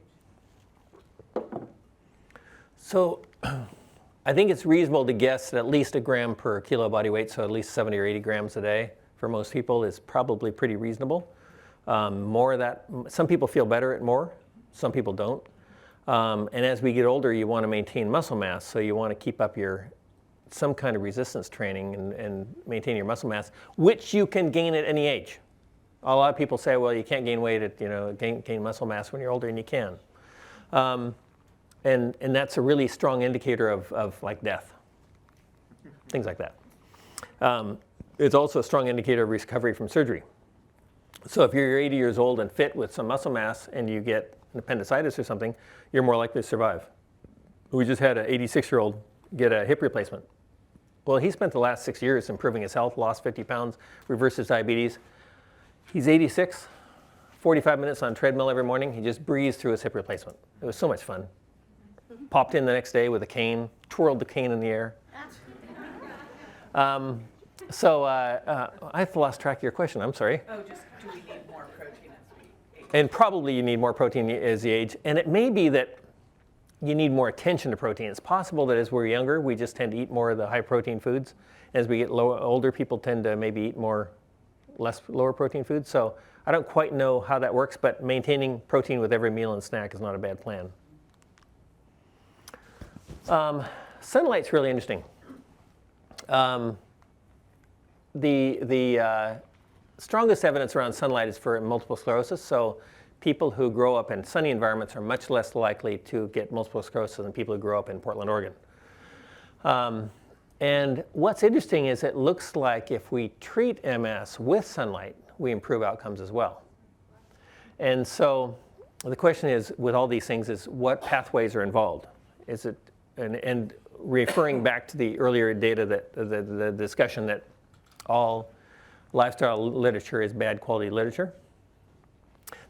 age? So I think it's reasonable to guess that at least 1 gram per kilo body weight, so at least 70 or 80 grams a day for most people is probably pretty reasonable. More of that, some people feel better at more, some people don't. And as we get older, you want to maintain muscle mass, so you want to keep up your some kind of resistance training and maintain your muscle mass, which you can gain at any age. A lot of people say, well, you can't gain weight at, gain muscle mass when you're older, and you can. And that's a really strong indicator of like death, things like that. It's also a strong indicator of recovery from surgery. So if you're 80 years old and fit with some muscle mass and you get an appendicitis or something, you're more likely to survive. We just had an 86-year-old get a hip replacement. Well, he spent the last 6 years improving his health, lost 50 pounds, reversed his diabetes. He's 86, 45 minutes on treadmill every morning. He just breezed through his hip replacement. It was so much fun. Popped in the next day with a cane, twirled the cane in the air. I've lost track of your question. I'm sorry. Oh, just do we need more protein as we age? And probably you need more protein as you age. And it may be that you need more attention to protein. It's possible that as we're younger, we just tend to eat more of the high protein foods. As we get older, people tend to maybe eat lower protein foods. So I don't quite know how that works, but maintaining protein with every meal and snack is not a bad plan. Sunlight's really interesting. The strongest evidence around sunlight is for multiple sclerosis. So people who grow up in sunny environments are much less likely to get multiple sclerosis than people who grow up in Portland, Oregon. And what's interesting is it looks like if we treat MS with sunlight, we improve outcomes as well. And so the question is, with all these things, is what pathways are involved? Is it, and referring back to the earlier data, that the discussion that all lifestyle literature is bad quality literature.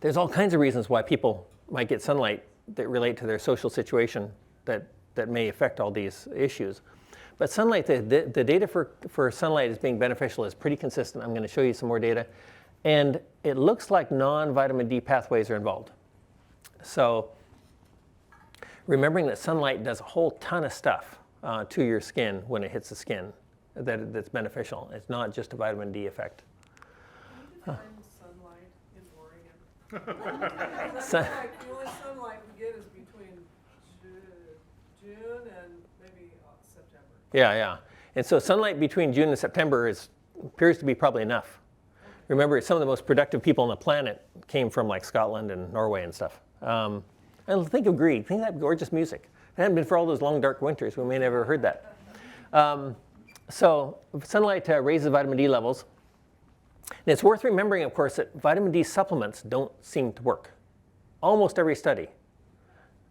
There's all kinds of reasons why people might get sunlight that relate to their social situation that may affect all these issues. But sunlight, the data for sunlight as being beneficial is pretty consistent. I'm going to show you some more data. And it looks like non-vitamin D pathways are involved. So remembering that sunlight does a whole ton of stuff to your skin when it hits the skin that's beneficial. It's not just a vitamin D effect. Define sunlight in Oregon. The only sunlight we get is between June and maybe September. Yeah. And so sunlight between June and September appears to be probably enough. Remember, some of the most productive people on the planet came from like Scotland and Norway and stuff. And think of Grieg. Think of that gorgeous music. If it hadn't been for all those long, dark winters, we may never have heard that. So sunlight raises vitamin D levels. And it's worth remembering, of course, that vitamin D supplements don't seem to work. Almost every study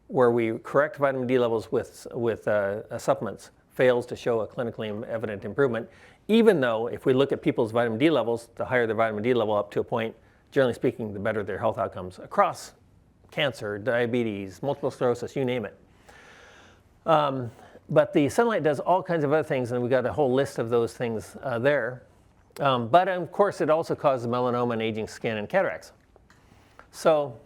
where we correct vitamin D levels with supplements fails to show a clinically evident improvement, even though if we look at people's vitamin D levels, the higher their vitamin D level up to a point, generally speaking, the better their health outcomes across cancer, diabetes, multiple sclerosis, you name it. But the sunlight does all kinds of other things, and we've got a whole list of those things there. But of course, it also causes melanoma and aging skin and cataracts. So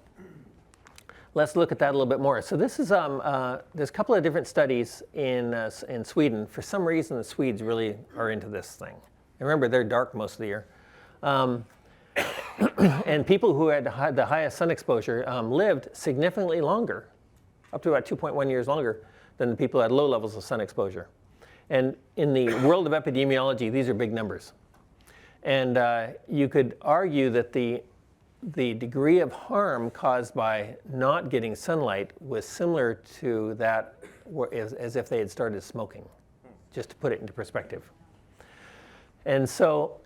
let's look at that a little bit more. So this is there's a couple of different studies in Sweden. For some reason, the Swedes really are into this thing. And remember, they're dark most of the year. And people who had the highest sun exposure lived significantly longer, up to about 2.1 years longer than the people who had low levels of sun exposure. And in the world of epidemiology, these are big numbers. And you could argue that the degree of harm caused by not getting sunlight was similar to that as if they had started smoking, just to put it into perspective. And so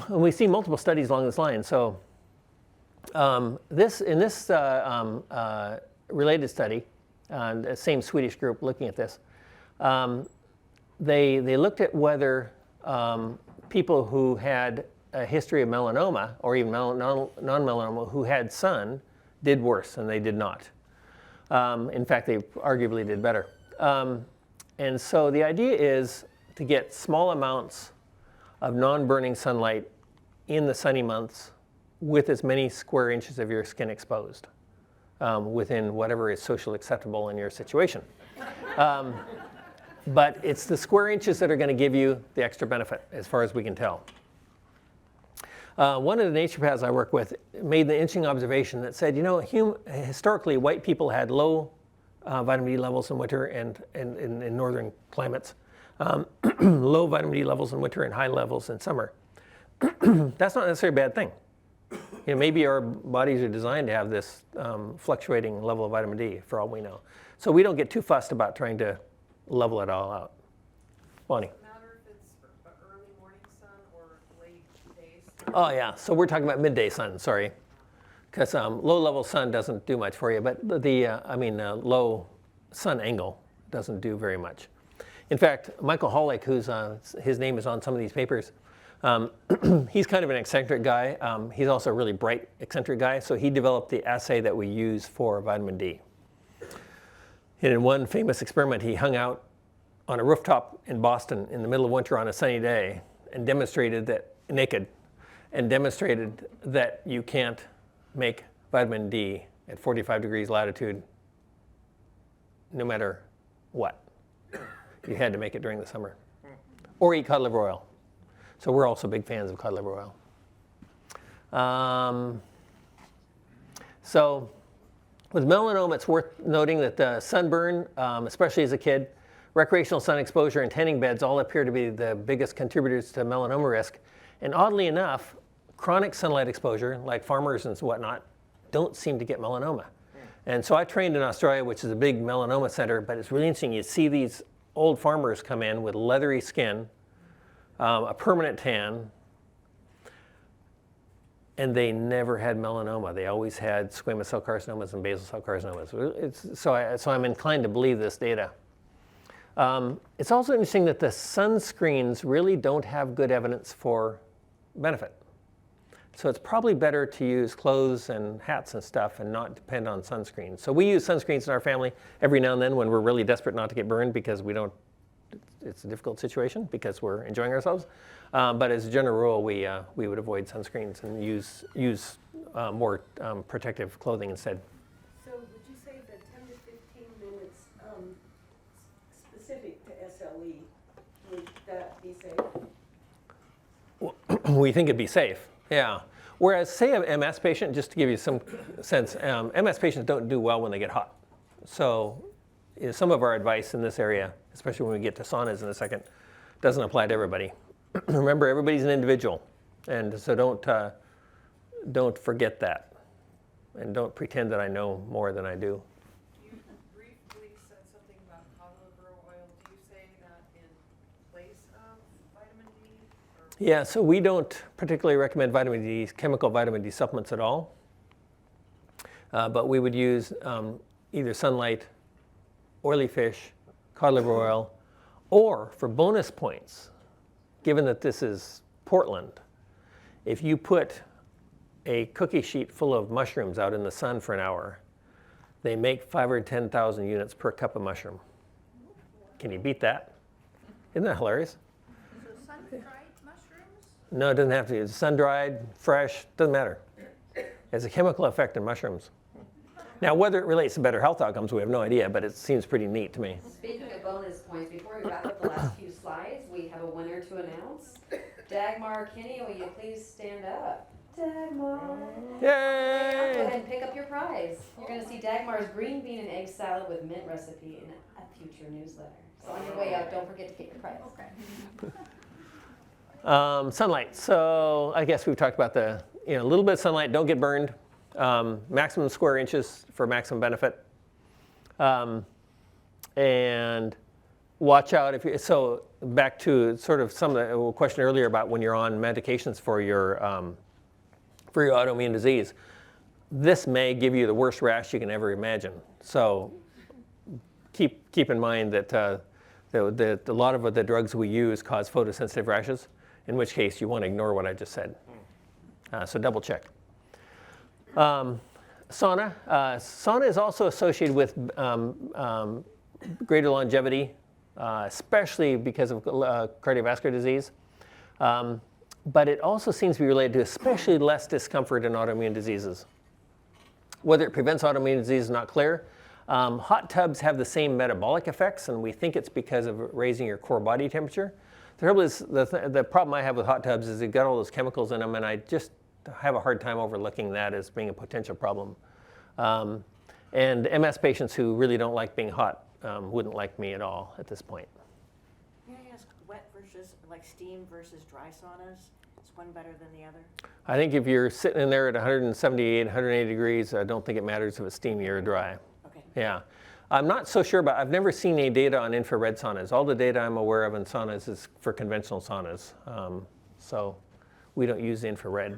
we see multiple studies along this line. So in this related study, the same Swedish group looking at this, they looked at whether people who had a history of melanoma or even non-melanoma who had sun did worse, and they did not. In fact, they arguably did better. And so the idea is to get small amounts of non-burning sunlight in the sunny months with as many square inches of your skin exposed within whatever is socially acceptable in your situation. But it's the square inches that are going to give you the extra benefit, as far as we can tell. One of the naturopaths I work with made the interesting observation that said, historically, white people had low vitamin D levels in winter and in northern climates. low vitamin D levels in winter and high levels in summer. That's not necessarily a bad thing. Maybe our bodies are designed to have this fluctuating level of vitamin D, for all we know. So we don't get too fussed about trying to level it all out. Bonnie. Does it matter if it's early morning sun or late day sun? Oh yeah, so we're talking about midday sun, sorry. Because low level sun doesn't do much for you, but low sun angle doesn't do very much. In fact, Michael Hollick, his name is on some of these papers, he's kind of an eccentric guy. He's also a really bright eccentric guy, so he developed the assay that we use for vitamin D. And in one famous experiment, he hung out on a rooftop in Boston in the middle of winter on a sunny day and demonstrated that, naked, and demonstrated that you can't make vitamin D at 45 degrees latitude no matter what. You had to make it during the summer. Or eat cod liver oil. So we're also big fans of cod liver oil. So with melanoma, it's worth noting that sunburn, especially as a kid, recreational sun exposure and tanning beds all appear to be the biggest contributors to melanoma risk. And oddly enough, chronic sunlight exposure, like farmers and whatnot, don't seem to get melanoma. And so I trained in Australia, which is a big melanoma center, but it's really interesting. You see these old farmers come in with leathery skin, a permanent tan, and they never had melanoma. They always had squamous cell carcinomas and basal cell carcinomas. So I'm inclined to believe this data. It's also interesting that the sunscreens really don't have good evidence for benefit. So it's probably better to use clothes and hats and stuff and not depend on sunscreens. So we use sunscreens in our family every now and then when we're really desperate not to get burned because it's a difficult situation because we're enjoying ourselves. But as a general rule, we would avoid sunscreens and use more protective clothing instead. So would you say that 10 to 15 minutes specific to SLE, would that be safe? We think it'd be safe, yeah. Whereas, say, an MS patient, just to give you some sense, MS patients don't do well when they get hot. So some of our advice in this area, especially when we get to saunas in a second, doesn't apply to everybody. Remember, everybody's an individual, and so don't forget that, and don't pretend that I know more than I do. You briefly said something about cod liver oil. Do you say that in place of vitamin D? Or? Yeah, so we don't particularly recommend vitamin D, chemical vitamin D supplements at all, but we would use either sunlight, oily fish, cod liver oil, or for bonus points, given that this is Portland, if you put a cookie sheet full of mushrooms out in the sun for an hour, they make 5 or 10,000 units per cup of mushroom. Can you beat that? Isn't that hilarious? So sun-dried mushrooms? No, it doesn't have to be. It's sun-dried, fresh, doesn't matter. There's a chemical effect in mushrooms. Now, whether it relates to better health outcomes, we have no idea, but it seems pretty neat to me. Speaking of bonus points, before we wrap up the last few slides, we have a winner to announce. Dagmar Kinney, will you please stand up? Dagmar. Yay! Go ahead and pick up your prize. You're going to see Dagmar's green bean and egg salad with mint recipe in a future newsletter. So on your way out, don't forget to get your prize. Okay. Sunlight. So I guess we've talked about a little bit of sunlight. Don't get burned. Maximum square inches for maximum benefit. And watch out so back to sort of some of the question earlier about when you're on medications for your autoimmune disease. This may give you the worst rash you can ever imagine. So keep in mind that a lot of the drugs we use cause photosensitive rashes, in which case you want to ignore what I just said. So double check. Sauna. Sauna is also associated with greater longevity, especially because of cardiovascular disease. But it also seems to be related to especially less discomfort in autoimmune diseases. Whether it prevents autoimmune disease is not clear. Hot tubs have the same metabolic effects, and we think it's because of raising your core body temperature. The trouble is, the problem I have with hot tubs is they've got all those chemicals in them, and I just have a hard time overlooking that as being a potential problem. And MS patients who really don't like being hot wouldn't like me at all at this point. Yeah, versus, like steam versus dry saunas? Is one better than the other? I think if you're sitting in there at 178, 180 degrees, I don't think it matters if it's steamy or dry. Okay. Yeah. I'm not so sure, but I've never seen any data on infrared saunas. All the data I'm aware of in saunas is for conventional saunas. So we don't use infrared.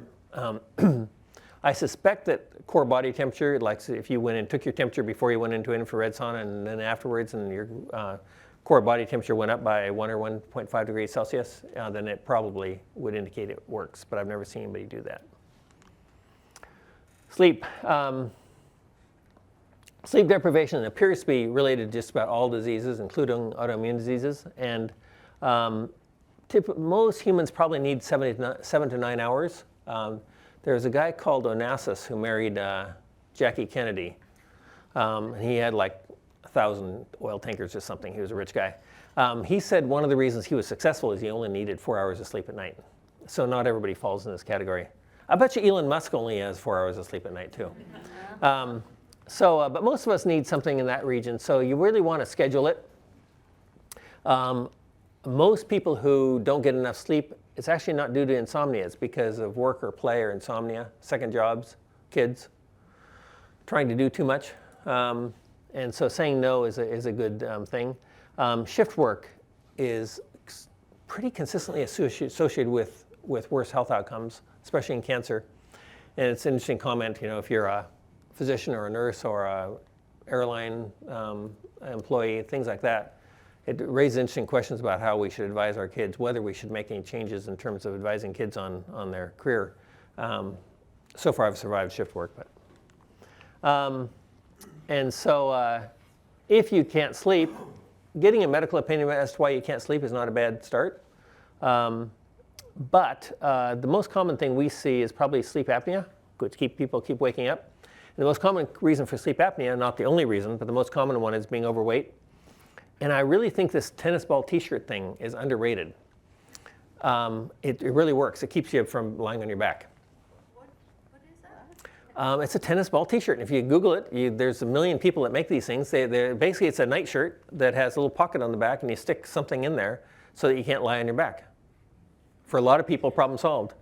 I suspect that core body temperature, like if you went and took your temperature before you went into an infrared sauna and then afterwards, and your core body temperature went up by 1 or 1.5 degrees Celsius, then it probably would indicate it works. But I've never seen anybody do that. Sleep. Sleep deprivation appears to be related to just about all diseases, including autoimmune diseases. And most humans probably need 7 to 9 hours. There's a guy called Onassis who married Jackie Kennedy. He had like 1,000 oil tankers or something. He was a rich guy. He said one of the reasons he was successful is he only needed 4 hours of sleep at night. So not everybody falls in this category. I bet you Elon Musk only has 4 hours of sleep at night too. But most of us need something in that region. So you really want to schedule it. Most people who don't get enough sleep, it's actually not due to insomnia. It's because of work or play or insomnia, second jobs, kids, trying to do too much. And so saying no is a good thing. Shift work is pretty consistently associated with worse health outcomes, especially in cancer. And it's an interesting comment, if you're a physician or a nurse or a airline employee, things like that. It raises interesting questions about how we should advise our kids, whether we should make any changes in terms of advising kids on their career. So far I've survived shift work. And so if you can't sleep, getting a medical opinion as to why you can't sleep is not a bad start. But the most common thing we see is probably sleep apnea, which people keep waking up. And the most common reason for sleep apnea, not the only reason, but the most common one is being overweight. And I really think this tennis ball t-shirt thing is underrated. It really works. It keeps you from lying on your back. What is that? It's a tennis ball t-shirt. And if you Google it, there's a million people that make these things. Basically, it's a nightshirt that has a little pocket on the back, and you stick something in there so that you can't lie on your back. For a lot of people, problem solved.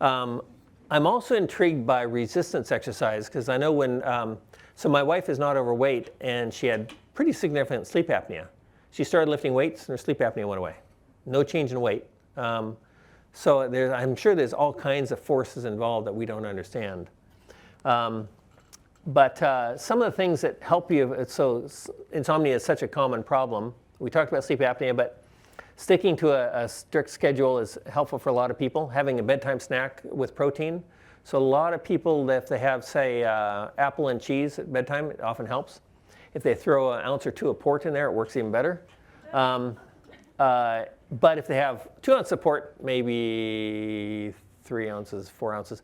I'm also intrigued by resistance exercise, because I know when, so my wife is not overweight, and she had pretty significant sleep apnea. She started lifting weights, and her sleep apnea went away. No change in weight. So I'm sure there's all kinds of forces involved that we don't understand. But some of the things that help you, so insomnia is such a common problem. We talked about sleep apnea, but sticking to a strict schedule is helpful for a lot of people. Having a bedtime snack with protein. So a lot of people, if they have, say, apple and cheese at bedtime, it often helps. If they throw an ounce or 2 of port in there, it works even better. But if they have 2 ounces of port, maybe 3 ounces, 4 ounces,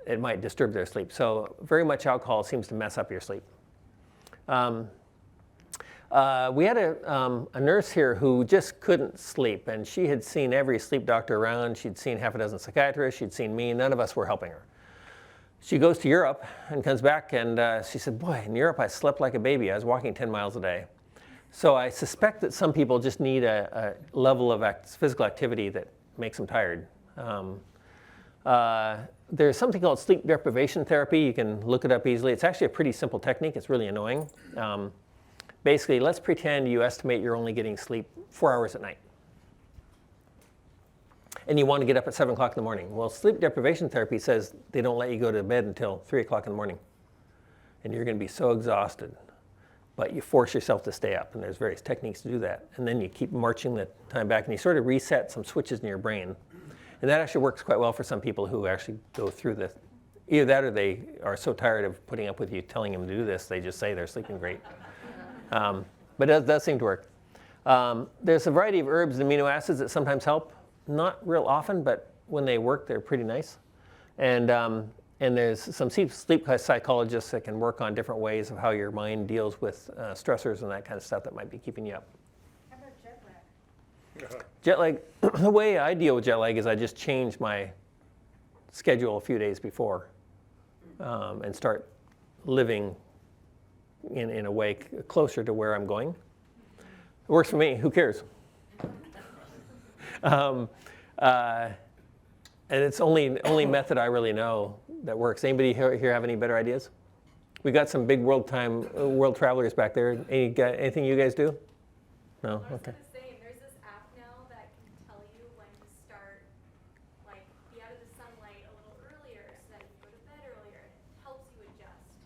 it might disturb their sleep. So very much alcohol seems to mess up your sleep. We had a nurse here who just couldn't sleep, and she had seen every sleep doctor around. She'd seen half a dozen psychiatrists. She'd seen me. None of us were helping her. She goes to Europe and comes back, and she said, boy, in Europe I slept like a baby. I was walking 10 miles a day. So I suspect that some people just need a level of physical activity that makes them tired. There's something called sleep deprivation therapy. You can look it up easily. It's actually a pretty simple technique. It's really annoying. Basically, let's pretend you estimate you're only getting sleep 4 hours at night. And you want to get up at 7 o'clock in the morning. Well, sleep deprivation therapy says they don't let you go to bed until 3 o'clock in the morning. And you're going to be so exhausted. But you force yourself to stay up. And there's various techniques to do that. And then you keep marching the time back. And you sort of reset some switches in your brain. And that actually works quite well for some people who actually go through this. Either that or they are so tired of putting up with you telling them to do this, they just say they're sleeping great. But it does seem to work. There's a variety of herbs and amino acids that sometimes help. Not real often, but when they work, they're pretty nice. And there's some sleep psychologists that can work on different ways of how your mind deals with stressors and that kind of stuff that might be keeping you up. How about jet lag? Jet lag, the way I deal with jet lag is I just change my schedule a few days before and start living in a way closer to where I'm going. It works for me. Who cares? And it's only method I really know that works. Anybody here have any better ideas? We got some big world travelers back there. Anything you guys do? No? I was Okay. gonna say, there's this app now that can tell you when to start, like, be out of the sunlight a little earlier, so that you go to bed earlier. It helps you adjust.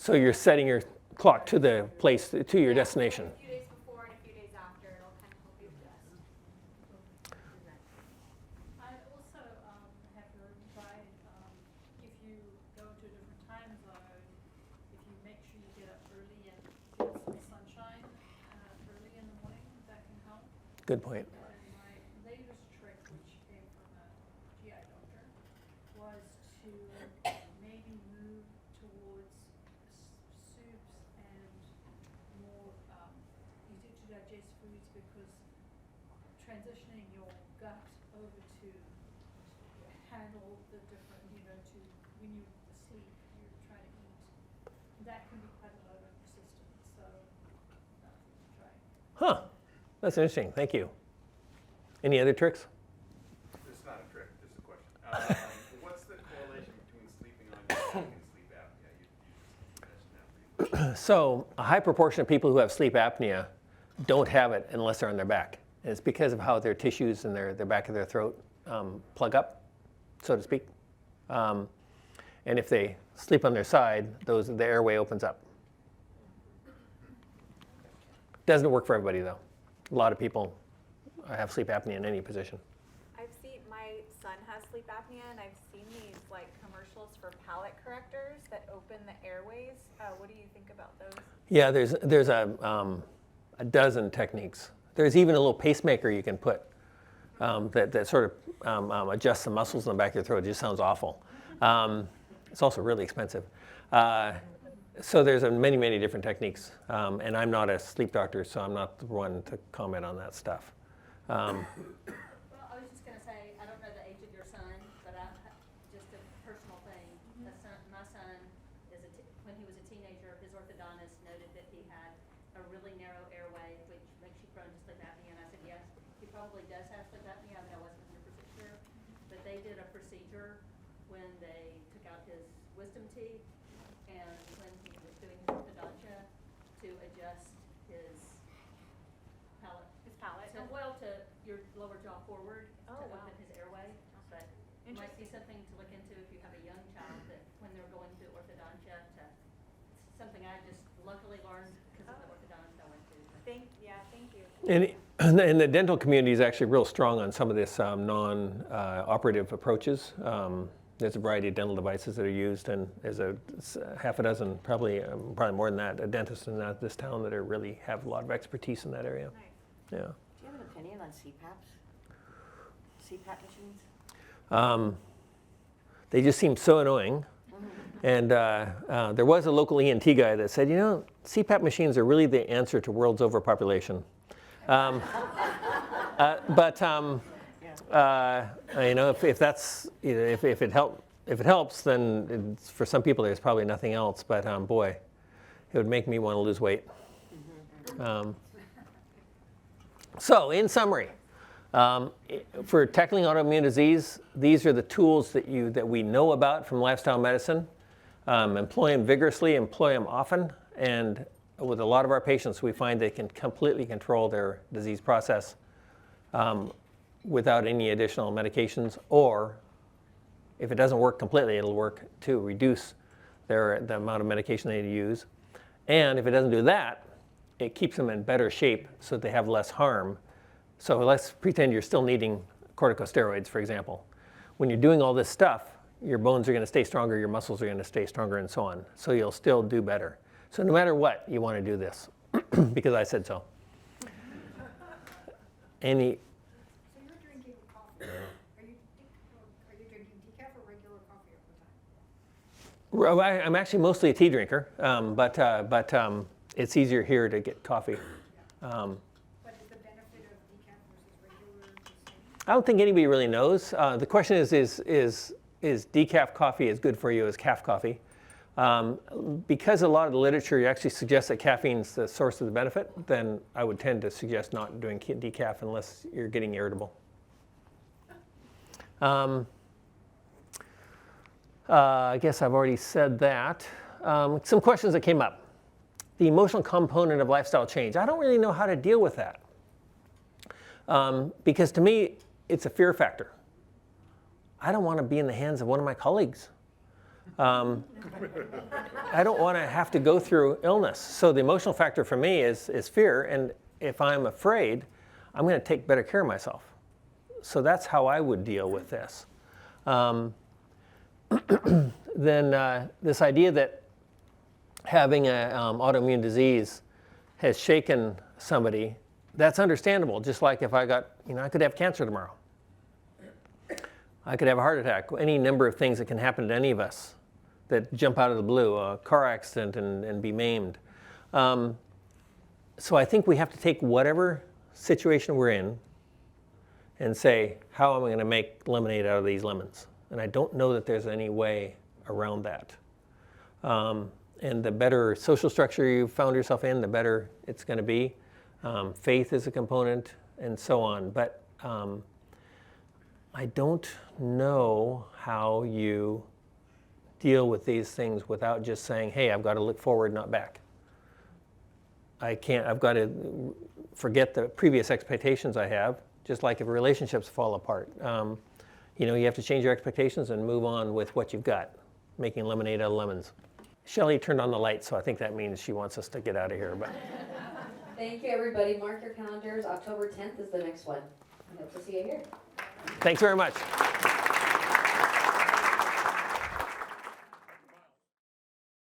So you're setting your clock to the place, to your destination. A few days before and a few days after, it'll kind of help you adjust. I also have heard by, if you go to a different time zone, if you make sure you get up early and get some sunshine early in the morning, that can help. Good point. And my latest trick, which came from a GI doctor, was to maybe move towards soups and more easy to digest foods, because transitioning your gut over to handle the different, to when you sleep, you're trying to eat, that can be quite a lot of resistance, so that's what to try. Huh. That's interesting. Thank you. Any other tricks? This is not a trick, just a question. What's the correlation between sleeping on your back and sleep apnea? You just mentioned that pretty much. So a high proportion of people who have sleep apnea don't have it unless they're on their back. And it's because of how their tissues in their back of their throat plug up, so to speak. And if they sleep on their side, the airway opens up. Doesn't work for everybody though. A lot of people have sleep apnea in any position. I've seen, my son has sleep apnea, and I've seen these like commercials for palate correctors that open the airways. What do you think about those? Yeah, there's a dozen techniques. There's even a little pacemaker you can put that sort of adjusts the muscles in the back of your throat. It just sounds awful. It's also really expensive. So there's many, many different techniques. And I'm not a sleep doctor, so I'm not the one to comment on that stuff. Well, I was just gonna say, I don't know the age of your son, but just a personal thing. My son, when he was a teenager, his orthodontist noted that he had a really narrow airway, which makes you prone to sleep apnea. And I said, yes, he probably does have sleep apnea. I mean, I wasn't 100% sure. But they did a procedure when they took out his wisdom teeth and when he was doing his orthodontia to adjust his palate. His palate? To your lower jaw forward to Oh, wow. open his airway. But it might be something to look into if you have a young child that when they're going through orthodontia, it's something I just luckily learned because of the orthodontist I went to. Thank you. And the dental community is actually real strong on some of this non-operative approaches. There's a variety of dental devices that are used, and there's half a dozen, probably more than that, dentists in this town that really have a lot of expertise in that area. Nice. Yeah. Do you have an opinion on CPAPs? CPAP machines? They just seem so annoying. And there was a local ENT guy that said, CPAP machines are really the answer to world's overpopulation. If that's if it helps, then for some people there's probably nothing else. But boy, it would make me want to lose weight. So in summary, for tackling autoimmune disease, these are the tools that we know about from lifestyle medicine. Employ them vigorously, employ them often, and with a lot of our patients, we find they can completely control their disease process without any additional medications, or if it doesn't work completely, it'll work to reduce the amount of medication they use. And if it doesn't do that, it keeps them in better shape so that they have less harm. So let's pretend you're still needing corticosteroids, for example. When you're doing all this stuff, your bones are going to stay stronger, your muscles are going to stay stronger, and so on. So you'll still do better. So no matter what, you want to do this, because I said so. So you're drinking coffee. Are you drinking decaf or regular coffee all the time? I'm actually mostly a tea drinker, but it's easier here to get coffee. What is the benefit of decaf versus regular the same? I don't think anybody really knows. The question is decaf coffee as good for you as calf coffee? Because a lot of the literature actually suggests that caffeine's the source of the benefit, then I would tend to suggest not doing decaf unless you're getting irritable. I guess I've already said that. Some questions that came up. The emotional component of lifestyle change. I don't really know how to deal with that. Because to me, it's a fear factor. I don't want to be in the hands of one of my colleagues. I don't want to have to go through illness. So the emotional factor for me is fear. And if I'm afraid, I'm going to take better care of myself. So that's how I would deal with this. Then this idea that having an autoimmune disease has shaken somebody, that's understandable. Just like if I got, I could have cancer tomorrow. I could have a heart attack. Any number of things that can happen to any of us that jump out of the blue, a car accident and be maimed. So I think we have to take whatever situation we're in and say, how am I going to make lemonade out of these lemons? And I don't know that there's any way around that. And the better social structure you found yourself in, the better it's going to be. Faith is a component, and so on. But I don't know how you deal with these things without just saying, hey, I've got to look forward, not back. I've got to forget the previous expectations I have, just like if relationships fall apart. You have to change your expectations and move on with what you've got, making lemonade out of lemons. Shelley turned on the light, so I think that means she wants us to get out of here. But Thank you, everybody. Mark your calendars. October 10th is the next one. I hope to see you here. thanks very much.